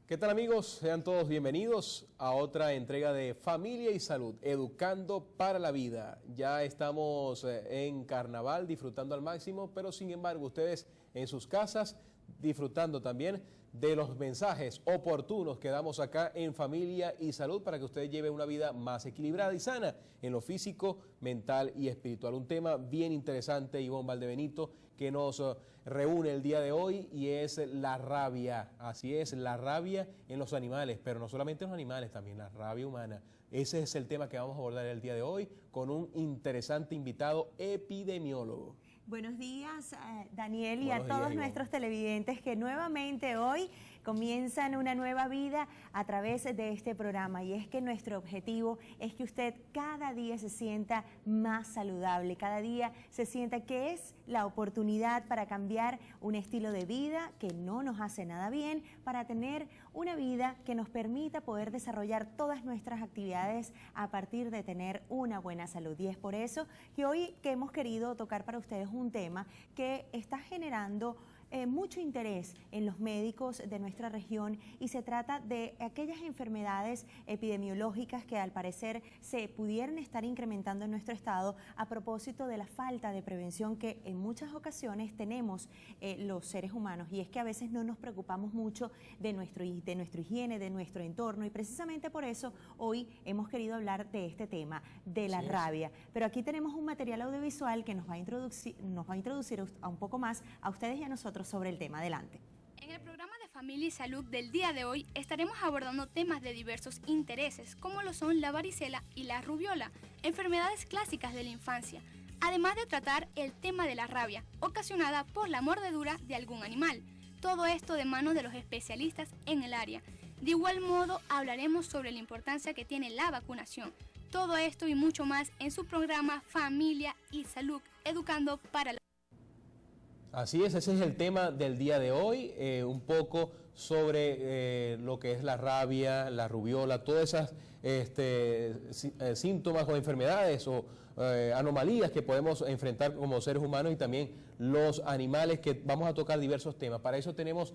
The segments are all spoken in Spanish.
¿Qué tal, amigos? Sean todos bienvenidos a otra entrega de Familia y Salud, Educando para la Vida. Ya estamos en carnaval, disfrutando al máximo, pero sin embargo ustedes en sus casas disfrutando también de los mensajes oportunos que damos acá en Familia y Salud para que ustedes lleven una vida más equilibrada y sana en lo físico, mental y espiritual. Un tema bien interesante, Ivonne Valdebenito, que nos reúne el día de hoy y es la rabia. Así es, la rabia en los animales, pero no solamente en los animales, también la rabia humana. Ese es el tema que vamos a abordar el día de hoy con un interesante invitado epidemiólogo. Buenos días, Daniel, y a todos nuestros televidentes que nuevamente hoy comienzan una nueva vida a través de este programa. Y es que nuestro objetivo es que usted cada día se sienta más saludable, cada día se sienta que es la oportunidad para cambiar un estilo de vida que no nos hace nada bien, para tener una vida que nos permita poder desarrollar todas nuestras actividades a partir de tener una buena salud. Y es por eso que hoy que hemos querido tocar para ustedes un tema que está generando mucho interés en los médicos de nuestra región, y se trata de aquellas enfermedades epidemiológicas que al parecer se pudieran estar incrementando en nuestro estado a propósito de la falta de prevención que en muchas ocasiones tenemos los seres humanos, y es que a veces no nos preocupamos mucho de nuestra higiene, de nuestro entorno, y precisamente por eso hoy hemos querido hablar de este tema, de la rabia. Pero aquí tenemos un material audiovisual que nos va a introducir a un poco más a ustedes y a nosotros sobre el tema. Adelante. En el programa de Familia y Salud del día de hoy estaremos abordando temas de diversos intereses, como lo son la varicela y la rubiola, enfermedades clásicas de la infancia, además de tratar el tema de la rabia, ocasionada por la mordedura de algún animal. Todo esto de manos de los especialistas en el área. De igual modo, hablaremos sobre la importancia que tiene la vacunación. Todo esto y mucho más en su programa Familia y Salud, Educando para la... Así es, ese es el tema del día de hoy, un poco sobre lo que es la rabia, la rubiola, todas esas síntomas o enfermedades o anomalías que podemos enfrentar como seres humanos y también los animales, que vamos a tocar diversos temas. Para eso tenemos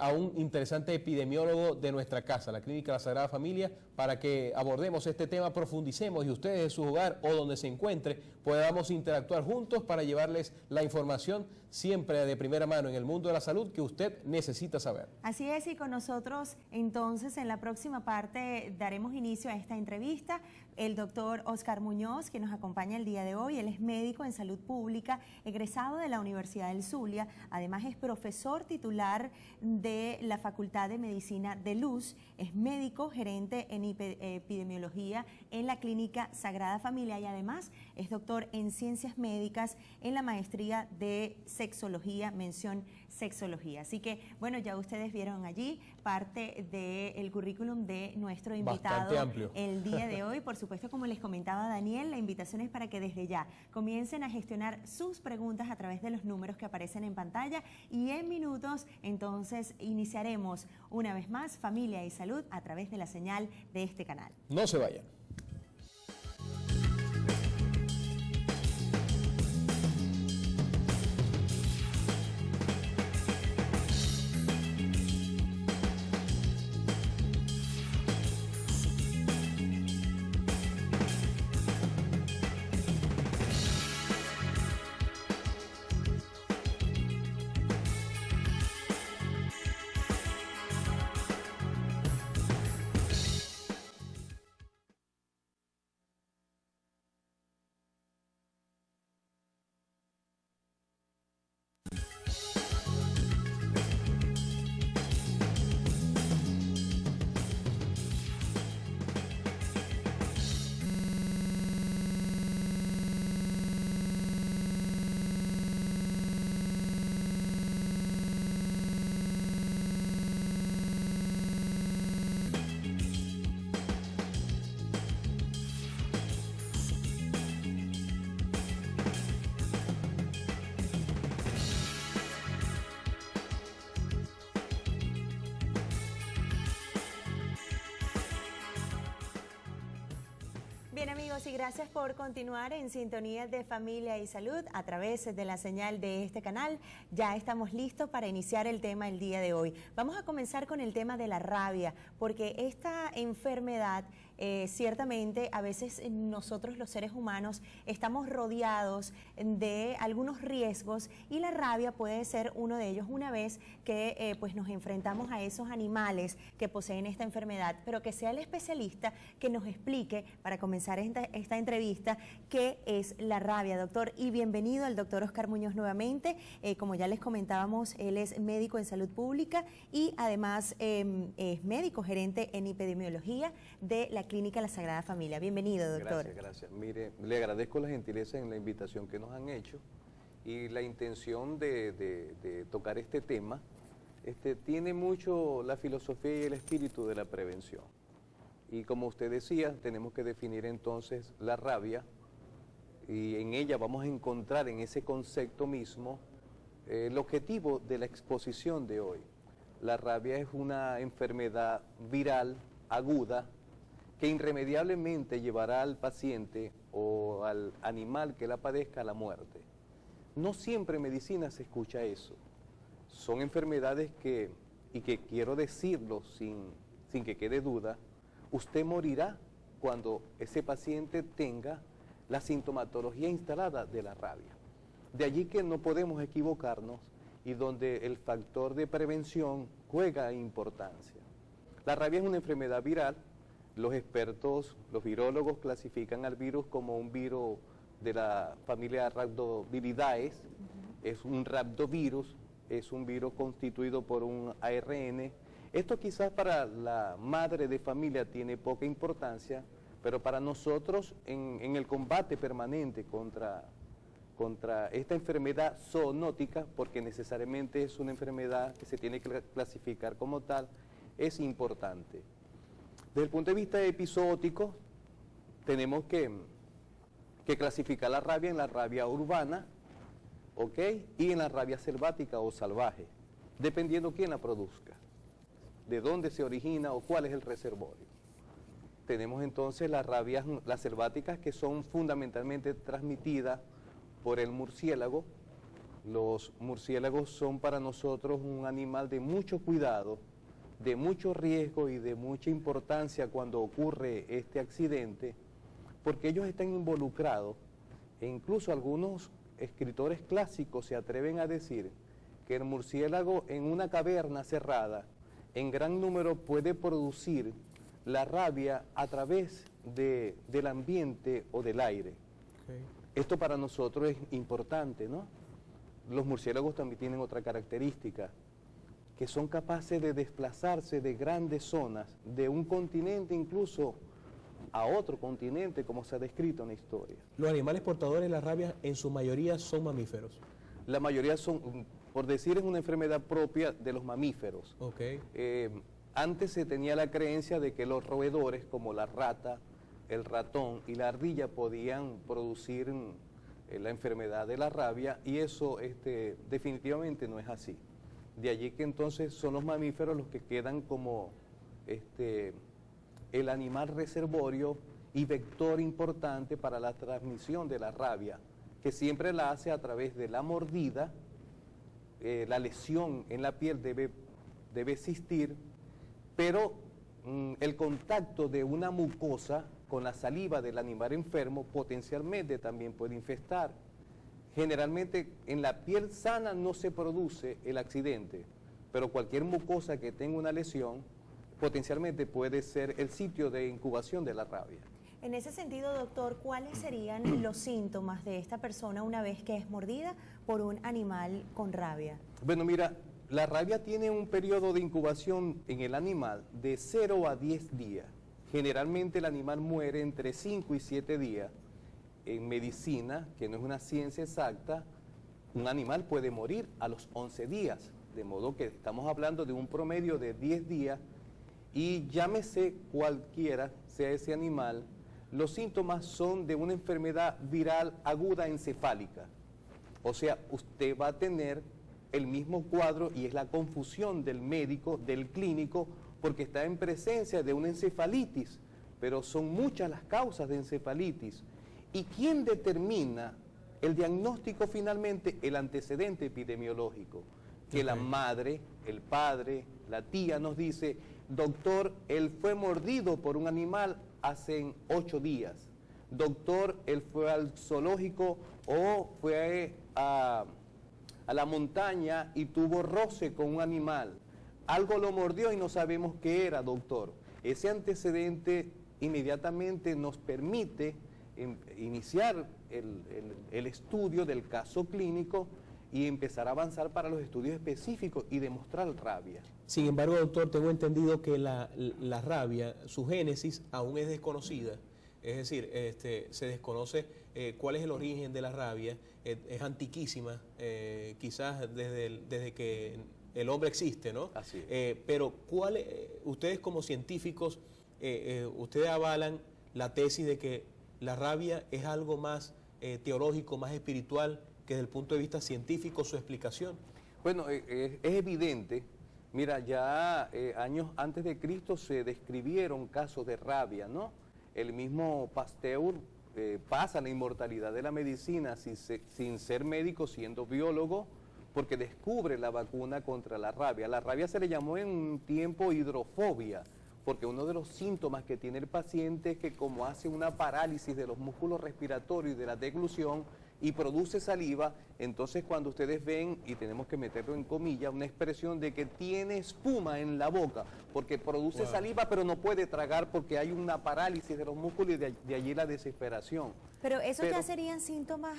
a un interesante epidemiólogo de nuestra casa, la Clínica La Sagrada Familia, para que abordemos este tema, profundicemos y ustedes en su hogar o donde se encuentre podamos interactuar juntos para llevarles la información siempre de primera mano en el mundo de la salud que usted necesita saber. Así es, y con nosotros entonces en la próxima parte daremos inicio a esta entrevista el doctor Oscar Muñoz, que nos acompaña el día de hoy. Él es médico en salud pública, egresado de la Universidad del Zulia, además es profesor titular de la Facultad de Medicina de Luz, es médico gerente en epidemiología en la Clínica Sagrada Familia y además es doctor en ciencias médicas en la maestría de sexología, mención sexología. Así que, bueno, ya ustedes vieron allí parte del currículum de nuestro invitado el día de hoy. Por supuesto, como les comentaba Daniel, la invitación es para que desde ya comiencen a gestionar sus preguntas a través de los números que aparecen en pantalla, y en minutos entonces iniciaremos una vez más Familia y Salud a través de la señal de este canal. No se vayan. amigos y gracias por continuar en sintonía de Familia y Salud a través de la señal de este canal. Ya estamos listos para iniciar el tema el día de hoy. Vamos a comenzar con el tema de la rabia, porque esta enfermedad ciertamente a veces nosotros los seres humanos estamos rodeados de algunos riesgos y la rabia puede ser uno de ellos una vez que pues nos enfrentamos a esos animales que poseen esta enfermedad, pero que sea el especialista que nos explique para comenzar esta entrevista qué es la rabia, doctor. Y bienvenido al doctor Oscar Muñoz nuevamente. Como ya les comentábamos, él es médico en salud pública y además es médico gerente en epidemiología de la Clínica La Sagrada Familia. Bienvenido, doctor. Gracias. Mire, le agradezco la gentileza en la invitación que nos han hecho y la intención de tocar este tema. Tiene mucho la filosofía y el espíritu de la prevención. Y como usted decía, tenemos que definir entonces la rabia y en ella vamos a encontrar en ese concepto mismo el objetivo de la exposición de hoy. La rabia es una enfermedad viral aguda que irremediablemente llevará al paciente o al animal que la padezca a la muerte. No siempre en medicina se escucha eso. Son enfermedades que quiero decirlo sin que quede duda, usted morirá cuando ese paciente tenga la sintomatología instalada de la rabia. De allí que no podemos equivocarnos y donde el factor de prevención juega importancia. La rabia es una enfermedad viral. Los expertos, los virólogos clasifican al virus como un virus de la familia Rhabdoviridae. Es un rhabdovirus, es un virus constituido por un ARN. Esto quizás para la madre de familia tiene poca importancia, pero para nosotros en el combate permanente contra esta enfermedad zoonótica, porque necesariamente es una enfermedad que se tiene que clasificar como tal, es importante. Desde el punto de vista epizootico, tenemos que clasificar la rabia en la rabia urbana, ¿ok? Y en la rabia selvática o salvaje, dependiendo quién la produzca, de dónde se origina o cuál es el reservorio. Tenemos entonces las selváticas, que son fundamentalmente transmitidas por el murciélago. Los murciélagos son para nosotros un animal de mucho cuidado, de mucho riesgo y de mucha importancia cuando ocurre este accidente, porque ellos están involucrados, e incluso algunos escritores clásicos se atreven a decir que el murciélago en una caverna cerrada, en gran número, puede producir la rabia a través del ambiente o del aire. Okay. Esto para nosotros es importante, ¿no? Los murciélagos también tienen otra característica, que son capaces de desplazarse de grandes zonas, de un continente incluso a otro continente, como se ha descrito en la historia. Los animales portadores de la rabia en su mayoría son mamíferos. La mayoría son, por decir, es una enfermedad propia de los mamíferos. Okay. Antes se tenía la creencia de que los roedores, como la rata, el ratón y la ardilla, podían producir la enfermedad de la rabia, y eso definitivamente no es así. De allí que entonces son los mamíferos los que quedan como el animal reservorio y vector importante para la transmisión de la rabia, que siempre la hace a través de la mordida. La lesión en la piel debe existir, pero el contacto de una mucosa con la saliva del animal enfermo potencialmente también puede infestar. Generalmente en la piel sana no se produce el accidente, pero cualquier mucosa que tenga una lesión potencialmente puede ser el sitio de incubación de la rabia. En ese sentido, doctor, ¿cuáles serían los síntomas de esta persona una vez que es mordida por un animal con rabia? Bueno, mira, la rabia tiene un periodo de incubación en el animal de 0 a 10 días. Generalmente el animal muere entre 5 y 7 días. En medicina, que no es una ciencia exacta, un animal puede morir a los 11 días, de modo que estamos hablando de un promedio de 10 días, y llámese cualquiera sea ese animal, los síntomas son de una enfermedad viral aguda encefálica. O sea, usted va a tener el mismo cuadro y es la confusión del médico, del clínico, porque está en presencia de una encefalitis, pero son muchas las causas de encefalitis. ¿Y quién determina el diagnóstico finalmente? El antecedente epidemiológico, que la madre, el padre, la tía nos dice, doctor, él fue mordido por un animal hace 8 días. Doctor, él fue al zoológico o fue a la montaña y tuvo roce con un animal. Algo lo mordió y no sabemos qué era, doctor. Ese antecedente inmediatamente nos permite iniciar el estudio del caso clínico y empezar a avanzar para los estudios específicos y demostrar rabia. Sin embargo, doctor, tengo entendido que la rabia, su génesis aún es desconocida. Es decir, se desconoce cuál es el origen de la rabia, es antiquísima, quizás desde que el hombre existe, ¿no? Así es. Pero ustedes como científicos, ustedes avalan la tesis de que la rabia es algo más teológico, más espiritual, que desde el punto de vista científico su explicación. Bueno, es evidente. Mira, ya años antes de Cristo se describieron casos de rabia, ¿no? El mismo Pasteur pasa la inmortalidad de la medicina sin ser médico, siendo biólogo, porque descubre la vacuna contra la rabia. La rabia se le llamó en un tiempo hidrofobia, porque uno de los síntomas que tiene el paciente es que como hace una parálisis de los músculos respiratorios y de la deglución y produce saliva, entonces cuando ustedes ven, y tenemos que meterlo en comillas, una expresión de que tiene espuma en la boca, porque produce saliva pero no puede tragar porque hay una parálisis de los músculos y de allí la desesperación. Pero ya serían síntomas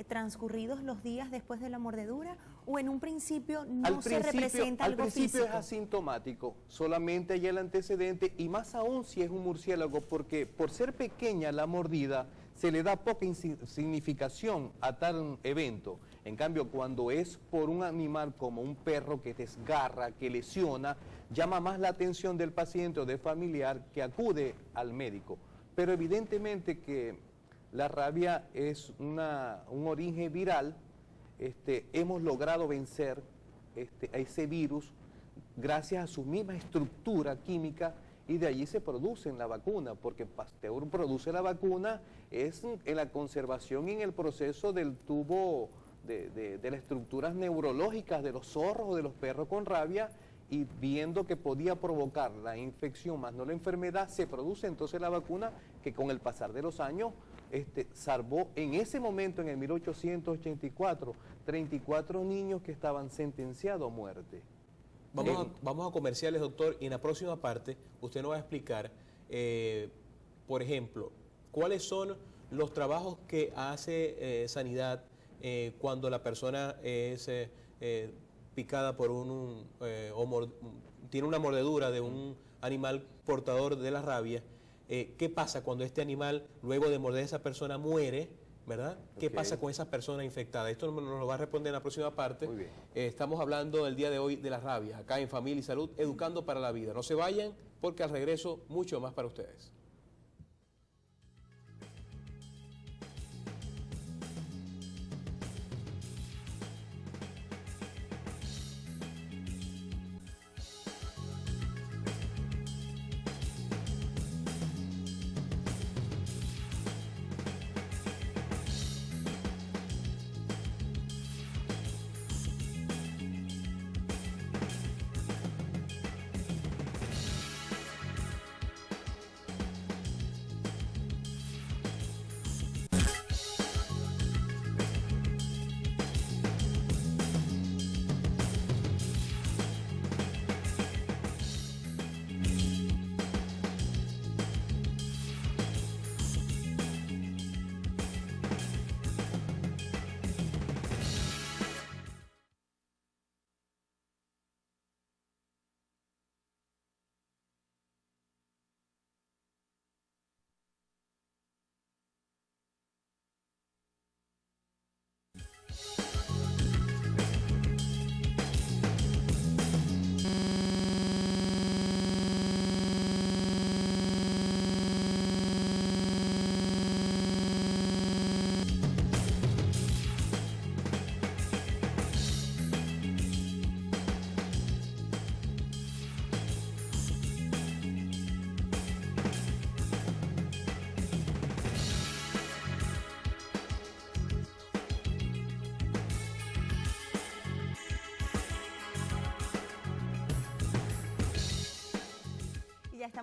transcurridos los días después de la mordedura, o en un principio no se representa algo físico. Al principio es asintomático, solamente hay el antecedente, y más aún si es un murciélago, porque por ser pequeña la mordida se le da poca significación a tal evento. En cambio, cuando es por un animal como un perro que desgarra, que lesiona, llama más la atención del paciente o del familiar que acude al médico. Pero evidentemente que la rabia es un origen viral. Hemos logrado vencer a ese virus gracias a su misma estructura química, y de allí se produce la vacuna, porque Pasteur produce la vacuna es en la conservación y en el proceso del tubo de las estructuras neurológicas de los zorros o de los perros con rabia, y viendo que podía provocar la infección más no la enfermedad, se produce entonces la vacuna que con el pasar de los años salvó en ese momento, en el 1884, 34 niños que estaban sentenciados a muerte. Vamos a comerciales, doctor, y en la próxima parte usted nos va a explicar, por ejemplo, cuáles son los trabajos que hace Sanidad cuando la persona es picada por tiene una mordedura de un animal portador de la rabia. ¿Qué pasa cuando este animal, luego de morder a esa persona, muere? ¿Verdad? ¿Qué pasa con esa persona infectada? Esto nos lo va a responder en la próxima parte. Muy bien. Estamos hablando el día de hoy de las rabias, acá en Familia y Salud, educando para la vida. No se vayan, porque al regreso mucho más para ustedes.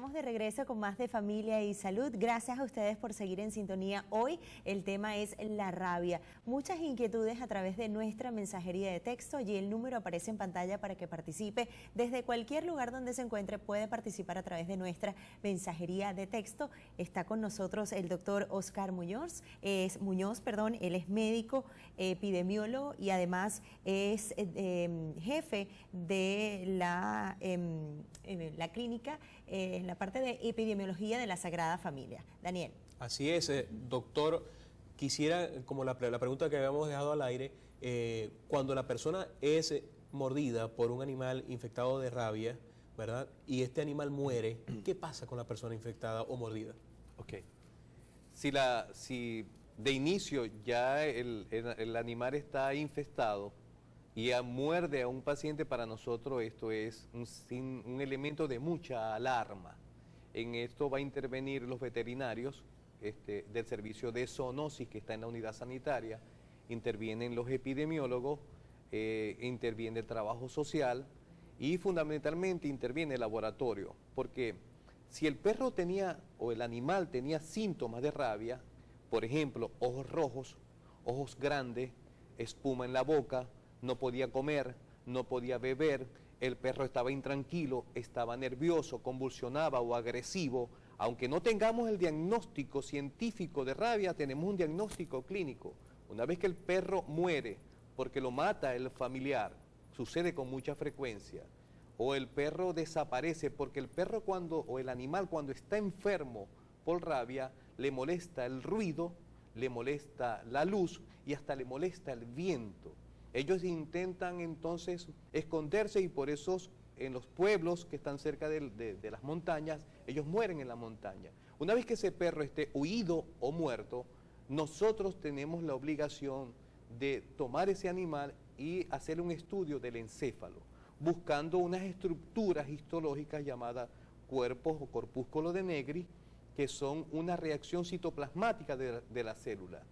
estamos de regreso con más de Familia y Salud. Gracias a ustedes por seguir en sintonía. Hoy el tema es la rabia. Muchas inquietudes a través de nuestra mensajería de texto y el número aparece en pantalla para que participe. Desde cualquier lugar donde se encuentre puede participar a través de nuestra mensajería de texto. Está con nosotros el doctor Oscar Muñoz. Él es médico, epidemiólogo y además es jefe de la clínica en la parte de epidemiología de la Sagrada Familia. Daniel. Así es, doctor, quisiera, como la pregunta que habíamos dejado al aire, cuando la persona es mordida por un animal infectado de rabia, ¿verdad? Y este animal muere, ¿qué pasa con la persona infectada o mordida? Ok. Si de inicio ya el animal está infestado y muerde a un paciente, para nosotros esto es un elemento de mucha alarma. En esto va a intervenir los veterinarios del servicio de zoonosis que está en la unidad sanitaria, intervienen los epidemiólogos, interviene el trabajo social y fundamentalmente interviene el laboratorio, porque si el perro tenía o el animal tenía síntomas de rabia, por ejemplo, ojos rojos, ojos grandes, espuma en la boca, no podía comer, no podía beber, el perro estaba intranquilo, estaba nervioso, convulsionaba o agresivo, aunque no tengamos el diagnóstico científico de rabia, tenemos un diagnóstico clínico. Una vez que el perro muere porque lo mata el familiar, sucede con mucha frecuencia, o el perro desaparece porque el perro o el animal cuando está enfermo por rabia, le molesta el ruido, le molesta la luz y hasta le molesta el viento. Ellos intentan entonces esconderse y por eso en los pueblos que están cerca de las montañas, ellos mueren en la montaña. Una vez que ese perro esté huido o muerto, nosotros tenemos la obligación de tomar ese animal y hacer un estudio del encéfalo, buscando unas estructuras histológicas llamadas cuerpos o corpúsculos de Negri, que son una reacción citoplasmática de la célula.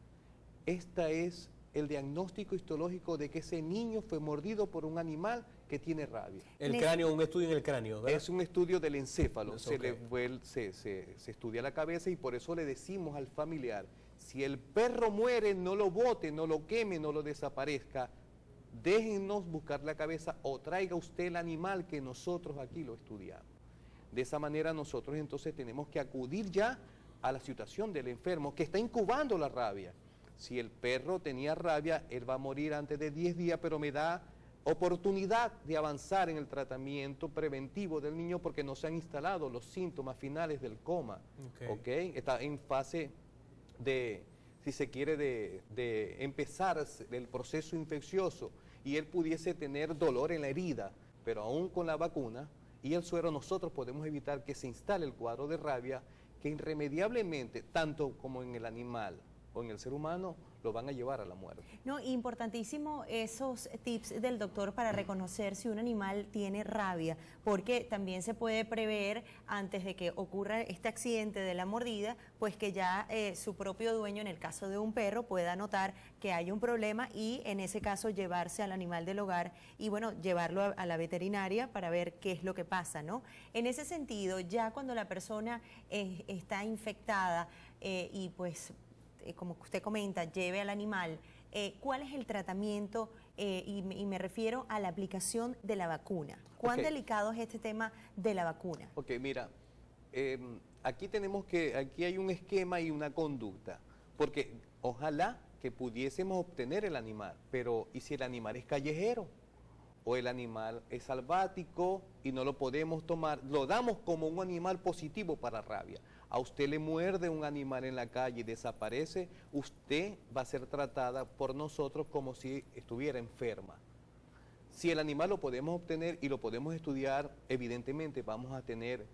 Esta es el diagnóstico histológico de que ese niño fue mordido por un animal que tiene rabia. El cráneo, un estudio en el cráneo, ¿verdad? Es un estudio del encéfalo, Okay. se estudia la cabeza y por eso le decimos al familiar, si el perro muere, no lo bote, no lo queme, no lo desaparezca, déjennos buscar la cabeza o traiga usted el animal que nosotros aquí lo estudiamos. De esa manera nosotros entonces tenemos que acudir ya a la situación del enfermo que está incubando la rabia. Si el perro tenía rabia, él va a morir antes de 10 días, pero me da oportunidad de avanzar en el tratamiento preventivo del niño porque no se han instalado los síntomas finales del coma. Okay. Está en fase de, si se quiere, de empezar el proceso infeccioso y él pudiese tener dolor en la herida, pero aún con la vacuna y el suero nosotros podemos evitar que se instale el cuadro de rabia que irremediablemente, tanto como en el animal o en el ser humano, lo van a llevar a la muerte. No, importantísimo esos tips del doctor para reconocer si un animal tiene rabia, porque también se puede prever antes de que ocurra este accidente de la mordida, pues que ya su propio dueño, en el caso de un perro, pueda notar que hay un problema y en ese caso llevarse al animal del hogar y bueno, llevarlo a la veterinaria para ver qué es lo que pasa, ¿no? En ese sentido, ya cuando la persona está infectada y pues como usted comenta, lleve al animal, ¿cuál es el tratamiento? Y me refiero a la aplicación de la vacuna. ¿Cuán delicado es este tema de la vacuna? Ok, mira, aquí hay un esquema y una conducta, porque ojalá que pudiésemos obtener el animal, pero ¿y si el animal es callejero? O el animal es salvático y no lo podemos tomar, lo damos como un animal positivo para rabia. A usted le muerde un animal en la calle y desaparece, usted va a ser tratada por nosotros como si estuviera enferma. Si el animal lo podemos obtener y lo podemos estudiar, evidentemente vamos a tener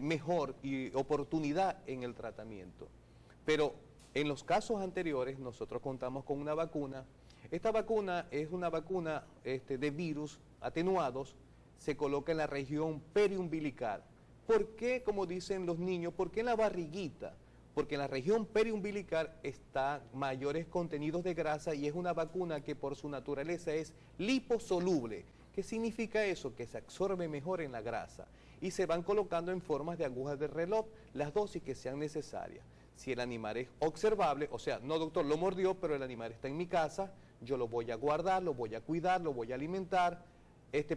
mejor y oportunidad en el tratamiento. Pero en los casos anteriores nosotros contamos con una vacuna. Esta vacuna es una vacuna de virus atenuados, se coloca en la región periumbilical. ¿Por qué, como dicen los niños, por qué en la barriguita? Porque en la región periumbilical está mayores contenidos de grasa y es una vacuna que por su naturaleza es liposoluble. ¿Qué significa eso? Que se absorbe mejor en la grasa. y se van colocando en formas de agujas de reloj las dosis que sean necesarias. Si el animal es observable, o sea, no doctor, lo mordió, pero el animal está en mi casa, yo lo voy a guardar, lo voy a cuidar, lo voy a alimentar,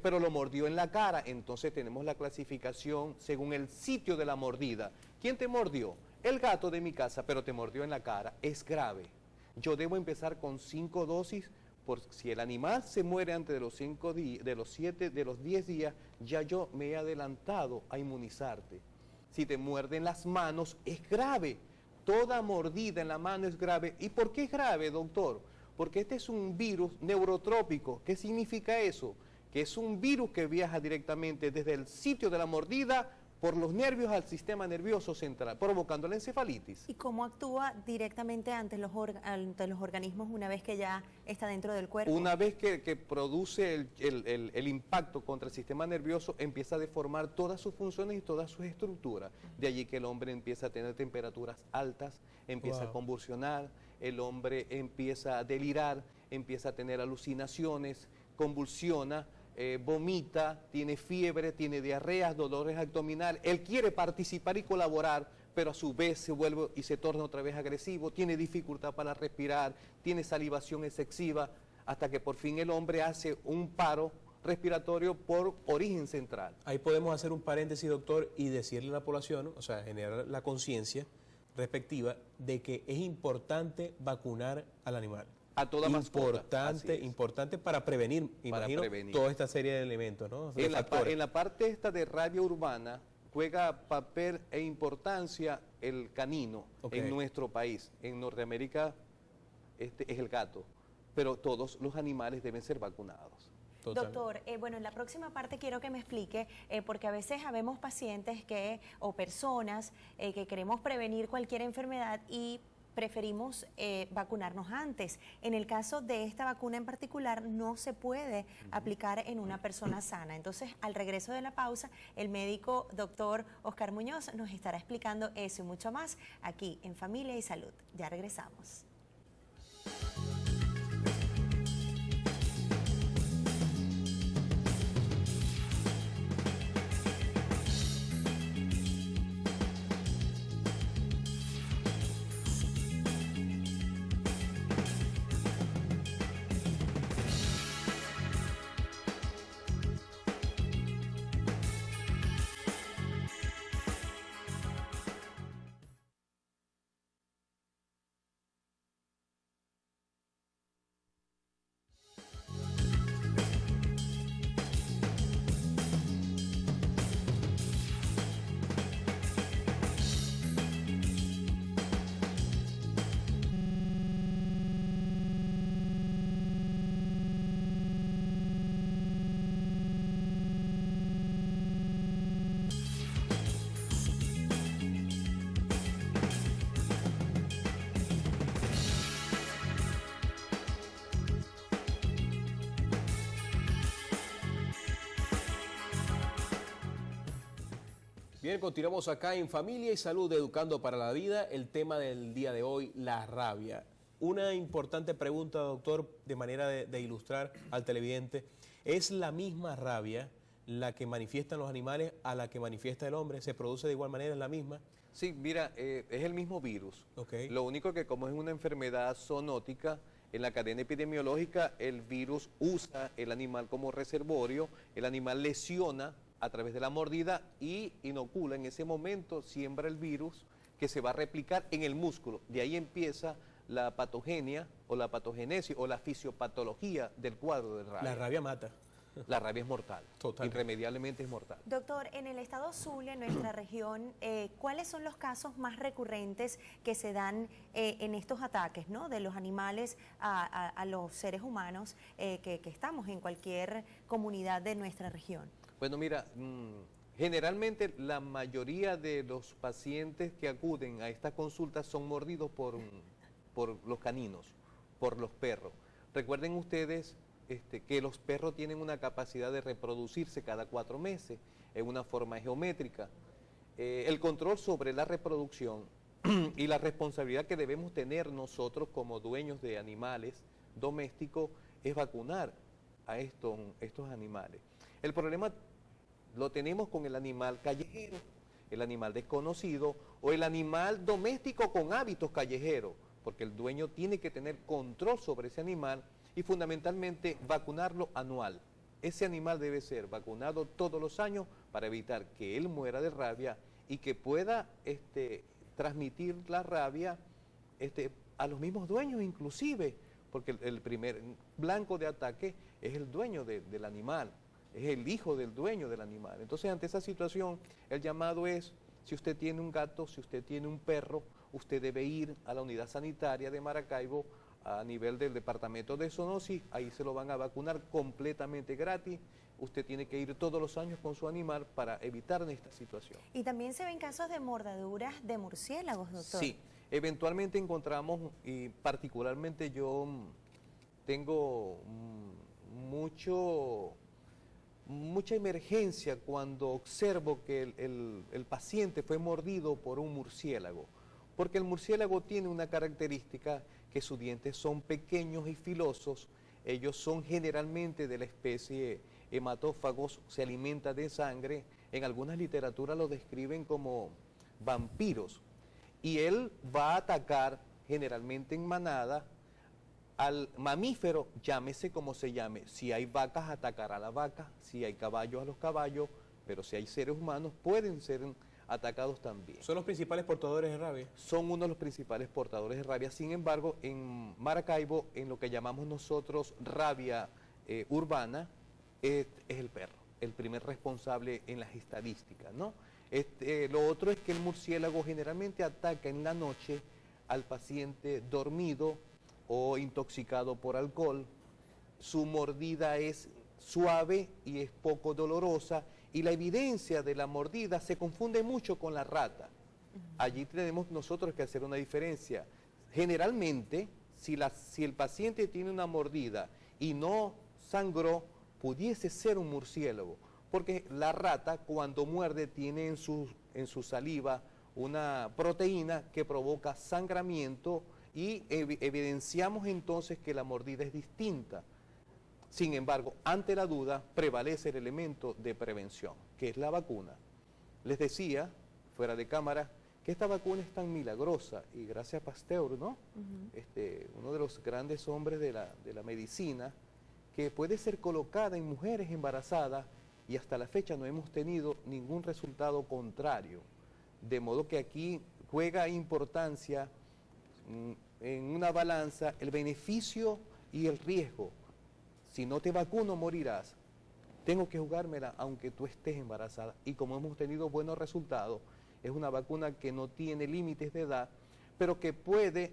pero lo mordió en la cara, entonces tenemos la clasificación según el sitio de la mordida. ¿Quién te mordió? El gato de mi casa, pero te mordió en la cara, es grave. Yo debo empezar con 5 dosis, por si el animal se muere antes de los 5 días, de los 7, de los 10 días, ya yo me he adelantado a inmunizarte. Si te muerden las manos, es grave. Toda mordida en la mano es grave. ¿Y por qué es grave, doctor? Porque este es un virus neurotrópico. ¿Qué significa eso? Que es un virus que viaja directamente desde el sitio de la mordida por los nervios al sistema nervioso central, provocando la encefalitis. ¿Y cómo actúa directamente ante los organismos una vez que ya está dentro del cuerpo? Una vez que produce el impacto contra el sistema nervioso, empieza a deformar todas sus funciones y todas sus estructuras. De allí que el hombre empieza a tener temperaturas altas, empieza a convulsionar, el hombre empieza a delirar, empieza a tener alucinaciones, convulsiona, vomita, tiene fiebre, tiene diarreas, dolores abdominales. Él quiere participar y colaborar, pero a su vez se vuelve y se torna otra vez agresivo, tiene dificultad para respirar, tiene salivación excesiva, hasta que por fin el hombre hace un paro respiratorio por origen central. Ahí podemos hacer un paréntesis, doctor, y decirle a la población, o sea, generar la conciencia respectiva de que es importante vacunar al animal. A toda mascota. Importante para prevenir, imagino, toda esta serie de elementos, ¿no? En la parte esta de rabia urbana juega papel e importancia el canino en nuestro país. En Norteamérica es el gato, pero todos los animales deben ser vacunados. Doctor, bueno, en la próxima parte quiero que me explique, porque a veces habemos pacientes o personas que queremos prevenir cualquier enfermedad y preferimos vacunarnos antes. En el caso de esta vacuna en particular, no se puede aplicar en una persona sana. Entonces, al regreso de la pausa, el médico doctor Oscar Muñoz nos estará explicando eso y mucho más aquí en Familia y Salud. Ya regresamos. Bien, continuamos acá en Familia y Salud, Educando para la Vida. El tema del día de hoy, la rabia. Una importante pregunta, doctor, de manera de ilustrar al televidente. ¿Es la misma rabia la que manifiestan los animales a la que manifiesta el hombre? ¿Se produce de igual manera, es la misma? Sí, mira, es el mismo virus. Okay. Lo único que como es una enfermedad zoonótica, en la cadena epidemiológica el virus usa el animal como reservorio, el animal lesiona a través de la mordida y inocula en ese momento, siembra el virus que se va a replicar en el músculo. De ahí empieza la patogenia o la patogenesis o la fisiopatología del cuadro de rabia. La rabia mata. La rabia es mortal, Total. Irremediablemente es mortal. Doctor, en el estado Zulia, en nuestra región, ¿cuáles son los casos más recurrentes que se dan en estos ataques, ¿no?, de los animales a los seres humanos que estamos en cualquier comunidad de nuestra región? Bueno, mira, generalmente la mayoría de los pacientes que acuden a estas consultas son mordidos por los caninos, por los perros. Recuerden ustedes que los perros tienen una capacidad de reproducirse cada 4 meses en una forma geométrica. El control sobre la reproducción y la responsabilidad que debemos tener nosotros como dueños de animales domésticos es vacunar a estos animales. El problema lo tenemos con el animal callejero, el animal desconocido o el animal doméstico con hábitos callejeros, porque el dueño tiene que tener control sobre ese animal y fundamentalmente vacunarlo anual. Ese animal debe ser vacunado todos los años para evitar que él muera de rabia y que pueda transmitir la rabia a los mismos dueños inclusive, porque el primer blanco de ataque es el dueño del animal, es el hijo del dueño del animal. Entonces, ante esa situación, el llamado es, si usted tiene un gato, si usted tiene un perro, usted debe ir a la unidad sanitaria de Maracaibo a nivel del departamento de zoonosis, ahí se lo van a vacunar completamente gratis. Usted tiene que ir todos los años con su animal para evitar esta situación. Y también se ven casos de mordeduras de murciélagos, doctor. Sí, eventualmente encontramos, y particularmente yo tengo mucha emergencia cuando observo que el paciente fue mordido por un murciélago, porque el murciélago tiene una característica que sus dientes son pequeños y filosos. Ellos son generalmente de la especie hematófagos, se alimenta de sangre. En algunas literaturas lo describen como vampiros. Y él va a atacar generalmente en manada al mamífero, llámese como se llame. Si hay vacas, atacará a la vaca, si hay caballos, a los caballos, pero si hay seres humanos, pueden ser atacados también. ¿Son los principales portadores de rabia? Son uno de los principales portadores de rabia. Sin embargo, en Maracaibo, en lo que llamamos nosotros rabia urbana, es el perro, el primer responsable en las estadísticas, ¿no? Lo otro es que el murciélago generalmente ataca en la noche al paciente dormido o intoxicado por alcohol. Su mordida es suave y es poco dolorosa, y la evidencia de la mordida se confunde mucho con la rata. Allí tenemos nosotros que hacer una diferencia. Generalmente, si el paciente tiene una mordida y no sangró, pudiese ser un murciélago, porque la rata cuando muerde tiene en su saliva una proteína que provoca sangramiento y evidenciamos entonces que la mordida es distinta. Sin embargo, ante la duda prevalece el elemento de prevención, que es la vacuna. Les decía, fuera de cámara, que esta vacuna es tan milagrosa, y gracias a Pasteur, ¿no? Uno de los grandes hombres de la medicina, que puede ser colocada en mujeres embarazadas, y hasta la fecha no hemos tenido ningún resultado contrario. De modo que aquí juega importancia en una balanza el beneficio y el riesgo. Si no te vacuno, morirás. Tengo que jugármela aunque tú estés embarazada. Y como hemos tenido buenos resultados, es una vacuna que no tiene límites de edad, pero que puede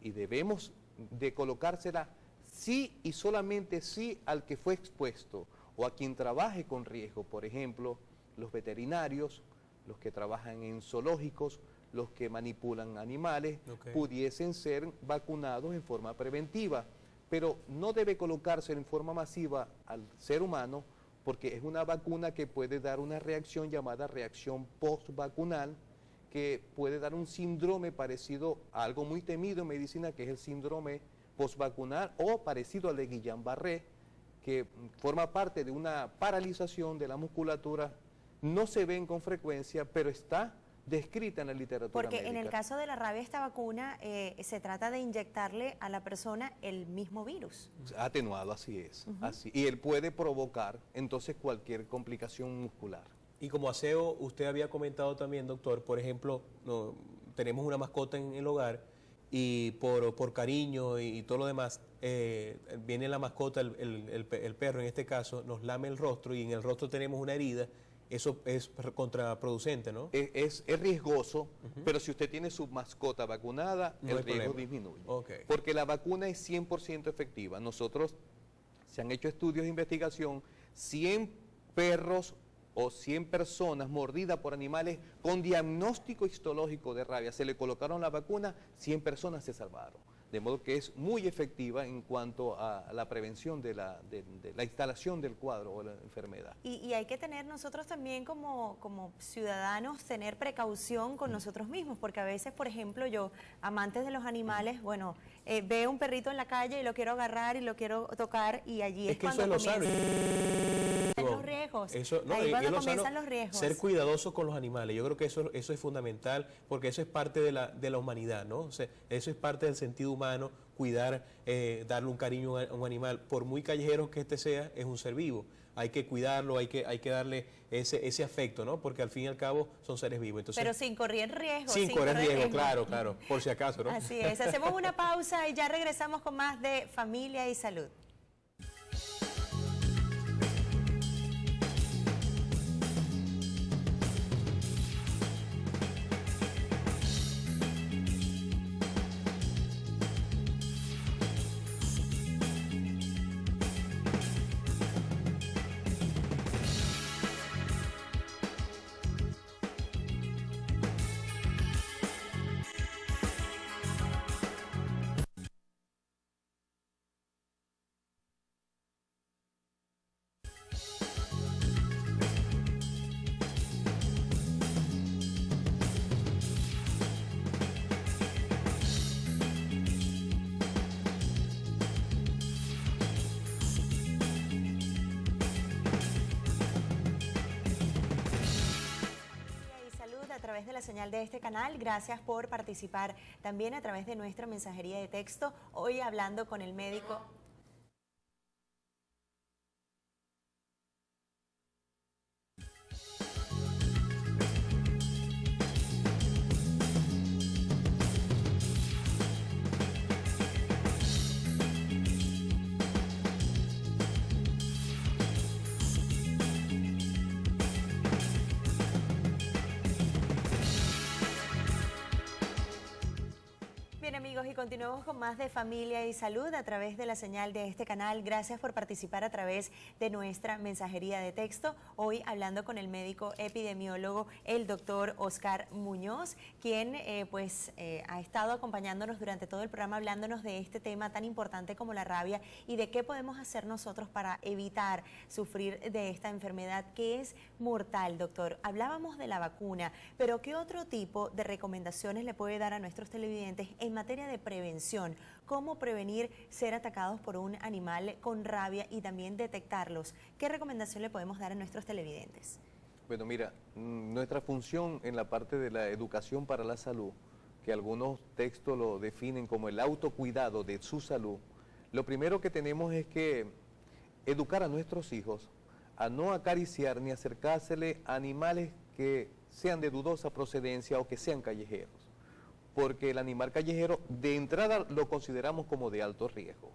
y debemos de colocársela sí y solamente sí al que fue expuesto o a quien trabaje con riesgo. Por ejemplo, los veterinarios, los que trabajan en zoológicos, los que manipulan animales, pudiesen ser vacunados en forma preventiva. Pero no debe colocarse en forma masiva al ser humano, porque es una vacuna que puede dar una reacción llamada reacción postvacunal, que puede dar un síndrome parecido a algo muy temido en medicina, que es el síndrome postvacunal o parecido al de Guillain-Barré, que forma parte de una paralización de la musculatura. No se ven con frecuencia, pero está descrita en la literatura Porque médica. En el caso de la rabia, esta vacuna se trata de inyectarle a la persona el mismo virus. Atenuado, así es. Así. Y él puede provocar entonces cualquier complicación muscular. Y como aseo, usted había comentado también, doctor, por ejemplo, tenemos una mascota en el hogar y por cariño y todo lo demás, viene la mascota, el perro en este caso, nos lame el rostro y en el rostro tenemos una herida. Eso es contraproducente, ¿no? Es riesgoso, pero si usted tiene su mascota vacunada, no el riesgo disminuye. Okay. Porque la vacuna es 100% efectiva. Nosotros, se han hecho estudios de investigación, 100 perros o 100 personas mordidas por animales con diagnóstico histológico de rabia, se le colocaron la vacuna, 100 personas se salvaron. De modo que es muy efectiva en cuanto a la prevención de la instalación del cuadro o la enfermedad. Y hay que tener nosotros también como ciudadanos, tener precaución con nosotros mismos, porque a veces, por ejemplo, yo, amantes de los animales, bueno, veo un perrito en la calle y lo quiero agarrar y lo quiero tocar y allí es que cuando eso es lo comienza. sano. los riesgos. Eso, no, ahí y cuando lo comienzan sano, los riesgos. ser cuidadoso con los animales. Yo creo que eso es fundamental, porque eso es parte de la humanidad, ¿no? O sea, eso es parte del sentido humano, cuidar, darle un cariño a un animal. Por muy callejero que sea, es un ser vivo. Hay que cuidarlo, hay que darle ese afecto, ¿no? Porque al fin y al cabo son seres vivos. Entonces, pero sin correr riesgo. Sin correr riesgo, claro, por si acaso, ¿no? Así es. Hacemos una pausa y ya regresamos con más de Familia y Salud. A través de la señal de este canal, gracias por participar también a través de nuestra mensajería de texto, hoy hablando con el médico. Amigos, y continuamos con más de Familia y Salud a través de la señal de este canal. Gracias por participar a través de nuestra mensajería de texto. Hoy hablando con el médico epidemiólogo, el doctor Oscar Muñoz, quien ha estado acompañándonos durante todo el programa hablándonos de este tema tan importante como la rabia y de qué podemos hacer nosotros para evitar sufrir de esta enfermedad que es mortal, doctor. Hablábamos de la vacuna, pero ¿qué otro tipo de recomendaciones le puede dar a nuestros televidentes en materia de prevención? ¿Cómo prevenir ser atacados por un animal con rabia y también detectarlos? ¿Qué recomendación le podemos dar a nuestros televidentes? Bueno, mira, nuestra función en la parte de la educación para la salud, que algunos textos lo definen como el autocuidado de su salud, lo primero que tenemos es que educar a nuestros hijos a no acariciar ni acercársele a animales que sean de dudosa procedencia o que sean callejeros, porque el animal callejero de entrada lo consideramos como de alto riesgo.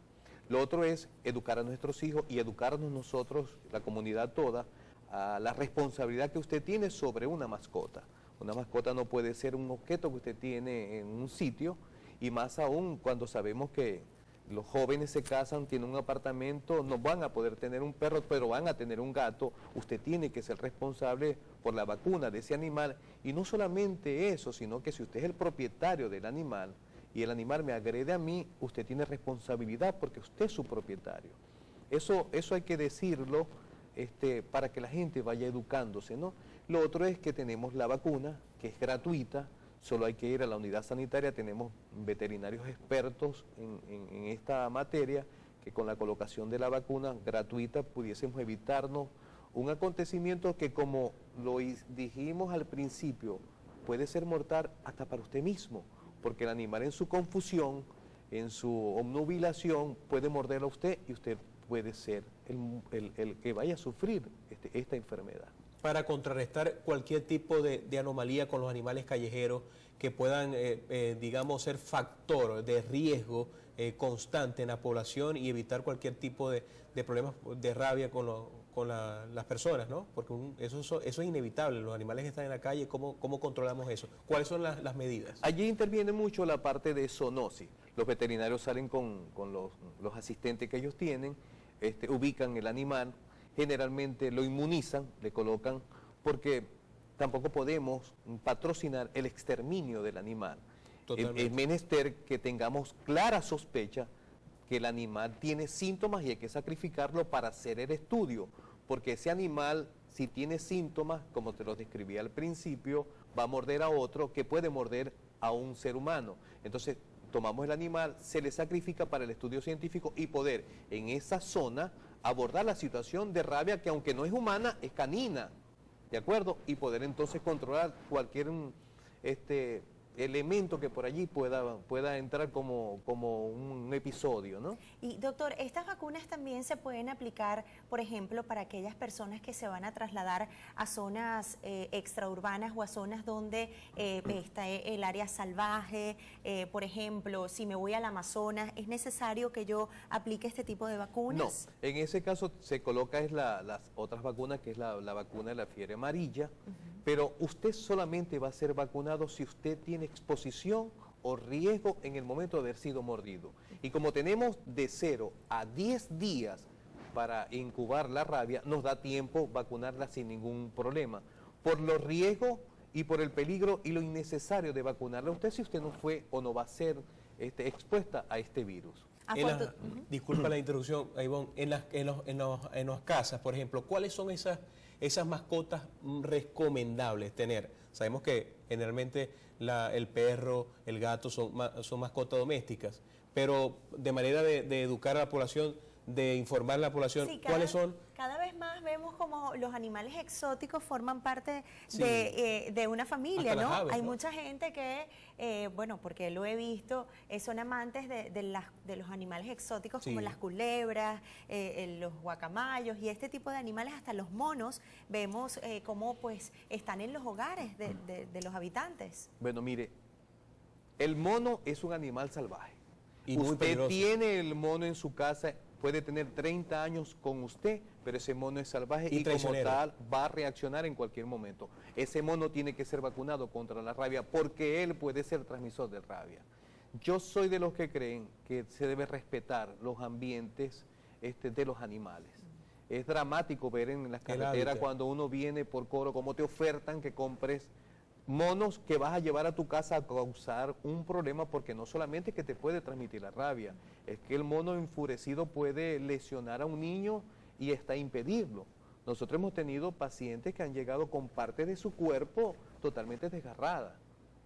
Lo otro es educar a nuestros hijos y educarnos nosotros, la comunidad toda, a la responsabilidad que usted tiene sobre una mascota. Una mascota no puede ser un objeto que usted tiene en un sitio, y más aún cuando sabemos que los jóvenes se casan, tienen un apartamento, no van a poder tener un perro, pero van a tener un gato. Usted tiene que ser responsable por la vacuna de ese animal, y no solamente eso, sino que si usted es el propietario del animal y el animal me agrede a mí, usted tiene responsabilidad porque usted es su propietario. Eso hay que decirlo para que la gente vaya educándose, ¿no? Lo otro es que tenemos la vacuna, que es gratuita. Solo hay que ir a la unidad sanitaria, tenemos veterinarios expertos en esta materia, que con la colocación de la vacuna gratuita pudiésemos evitarnos un acontecimiento que, como lo dijimos al principio, puede ser mortal hasta para usted mismo, porque el animal en su confusión, en su obnubilación, puede morder a usted y usted puede ser el que vaya a sufrir esta enfermedad. Para contrarrestar cualquier tipo de anomalía con los animales callejeros que puedan, digamos, ser factor de riesgo constante en la población y evitar cualquier tipo de problemas de rabia con las personas, ¿no? Porque eso es inevitable, los animales que están en la calle, ¿cómo controlamos eso? ¿Cuáles son las medidas? Allí interviene mucho la parte de zoonosis. Los veterinarios salen con los asistentes que ellos tienen, ubican el animal, generalmente lo inmunizan, le colocan, porque tampoco podemos patrocinar el exterminio del animal. Es menester que tengamos clara sospecha que el animal tiene síntomas y hay que sacrificarlo para hacer el estudio, porque ese animal, si tiene síntomas, como te los describí al principio, va a morder a otro que puede morder a un ser humano. Entonces, tomamos el animal, se le sacrifica para el estudio científico y poder en esa zona abordar la situación de rabia que aunque no es humana, es canina, ¿de acuerdo? Y poder entonces controlar cualquier elemento que por allí pueda entrar como un episodio, ¿no? Y doctor, estas vacunas también se pueden aplicar, por ejemplo, para aquellas personas que se van a trasladar a zonas extraurbanas o a zonas donde está el área salvaje. Por ejemplo, si me voy al Amazonas, ¿es necesario que yo aplique este tipo de vacunas? No, en ese caso se coloca las otras vacunas, que es la vacuna de la fiebre amarilla, pero usted solamente va a ser vacunado si usted tiene exposición o riesgo en el momento de haber sido mordido. Y como tenemos de 0 a 10 días para incubar la rabia, nos da tiempo vacunarla sin ningún problema. Por los riesgos y por el peligro y lo innecesario de vacunarla a usted si usted no fue o no va a ser expuesta a este virus. Disculpa la interrupción, Ivonne, en las casas, por ejemplo, ¿cuáles son esas mascotas recomendables tener? Sabemos que generalmente el perro, el gato son mascotas domésticas, pero de manera de educar a la población, de informar a la población, sí, ¿cuáles son? Cada vez más vemos como los animales exóticos forman parte de una familia, ¿no? Aves, hay ¿no? mucha gente que, bueno, porque lo he visto, son amantes de los animales exóticos, como las culebras, los guacamayos y este tipo de animales, hasta los monos, vemos cómo pues están en los hogares de los habitantes. Bueno, mire, el mono es un animal salvaje. Y muy usted peligroso. tiene el mono en su casa, puede tener 30 años con usted, pero ese mono es salvaje y como tal va a reaccionar en cualquier momento. Ese mono tiene que ser vacunado contra la rabia porque él puede ser transmisor de rabia. Yo soy de los que creen que se debe respetar los ambientes de los animales. Es dramático ver en las carreteras cuando uno viene por Coro, cómo te ofertan que compres monos que vas a llevar a tu casa a causar un problema, porque no solamente es que te puede transmitir la rabia, es que el mono enfurecido puede lesionar a un niño y hasta impedirlo. Nosotros hemos tenido pacientes que han llegado con parte de su cuerpo totalmente desgarrada,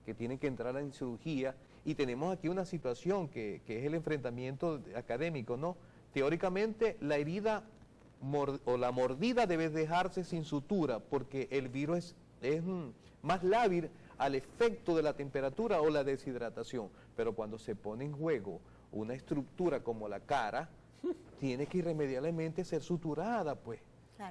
que tienen que entrar en cirugía, y tenemos aquí una situación que es el enfrentamiento académico, ¿no? Teóricamente la herida o la mordida debe dejarse sin sutura, porque el virus es más lábil al efecto de la temperatura o la deshidratación, pero cuando se pone en juego una estructura como la cara, tiene que irremediablemente ser suturada, pues,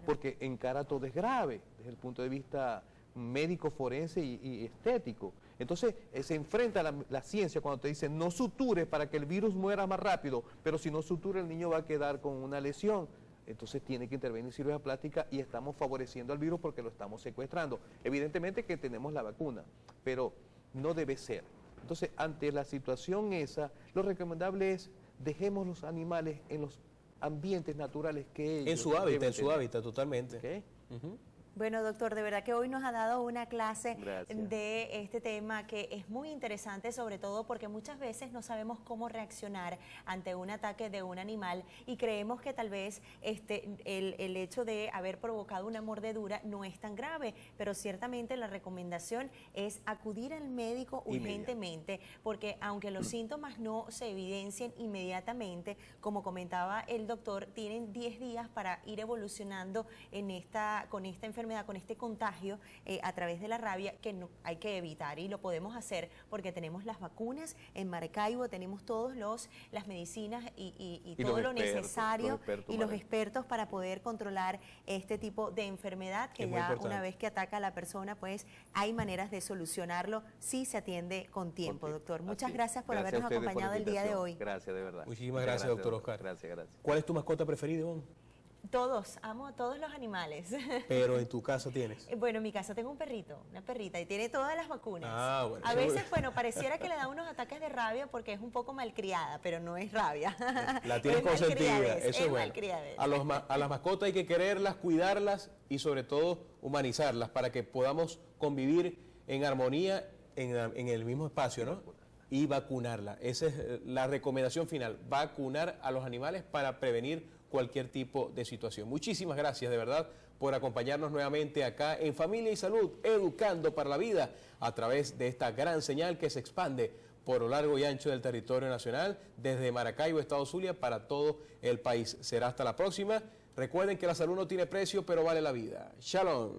porque en cara todo es grave, desde el punto de vista médico, forense y estético. Entonces, se enfrenta la ciencia cuando te dice no sutures para que el virus muera más rápido, pero si no sutura el niño va a quedar con una lesión. Entonces tiene que intervenir cirugía plástica y estamos favoreciendo al virus porque lo estamos secuestrando. Evidentemente que tenemos la vacuna, pero no debe ser. Entonces, ante la situación esa, lo recomendable es dejemos los animales en los ambientes naturales que ellos En su hábitat totalmente. ¿Okay? Bueno, doctor, de verdad que hoy nos ha dado una clase Gracias. de este tema que es muy interesante, sobre todo porque muchas veces no sabemos cómo reaccionar ante un ataque de un animal y creemos que tal vez el hecho de haber provocado una mordedura no es tan grave, pero ciertamente la recomendación es acudir al médico urgentemente, porque aunque los síntomas no se evidencien inmediatamente, como comentaba el doctor, tienen 10 días para ir evolucionando con esta enfermedad, con este contagio a través de la rabia, que no, hay que evitar, y lo podemos hacer porque tenemos las vacunas en Maracaibo, tenemos las medicinas y todo lo necesario y los expertos para poder controlar este tipo de enfermedad que ya una vez que ataca a la persona, pues hay maneras de solucionarlo si se atiende con tiempo, doctor. Muchas gracias por habernos acompañado el día de hoy. Gracias, de verdad. Muchísimas gracias, doctor Oscar. Gracias. ¿Cuál es tu mascota preferida, Ivonne? Todos, amo a todos los animales. Pero en tu casa tienes. Bueno, en mi casa tengo un perrito, una perrita, y tiene todas las vacunas. Ah, bueno. A veces, bueno, pareciera que le da unos ataques de rabia porque es un poco malcriada, pero no es rabia. La tienes consentida, eso es bueno. A las mascotas hay que quererlas, cuidarlas y sobre todo humanizarlas para que podamos convivir en armonía en el mismo espacio, ¿no? Y vacunarla. Esa es la recomendación final, vacunar a los animales para prevenir cualquier tipo de situación. Muchísimas gracias de verdad por acompañarnos nuevamente acá en Familia y Salud, educando para la vida a través de esta gran señal que se expande por lo largo y ancho del territorio nacional, desde Maracaibo, Estado Zulia, para todo el país. Será hasta la próxima. Recuerden que la salud no tiene precio, pero vale la vida. Shalom.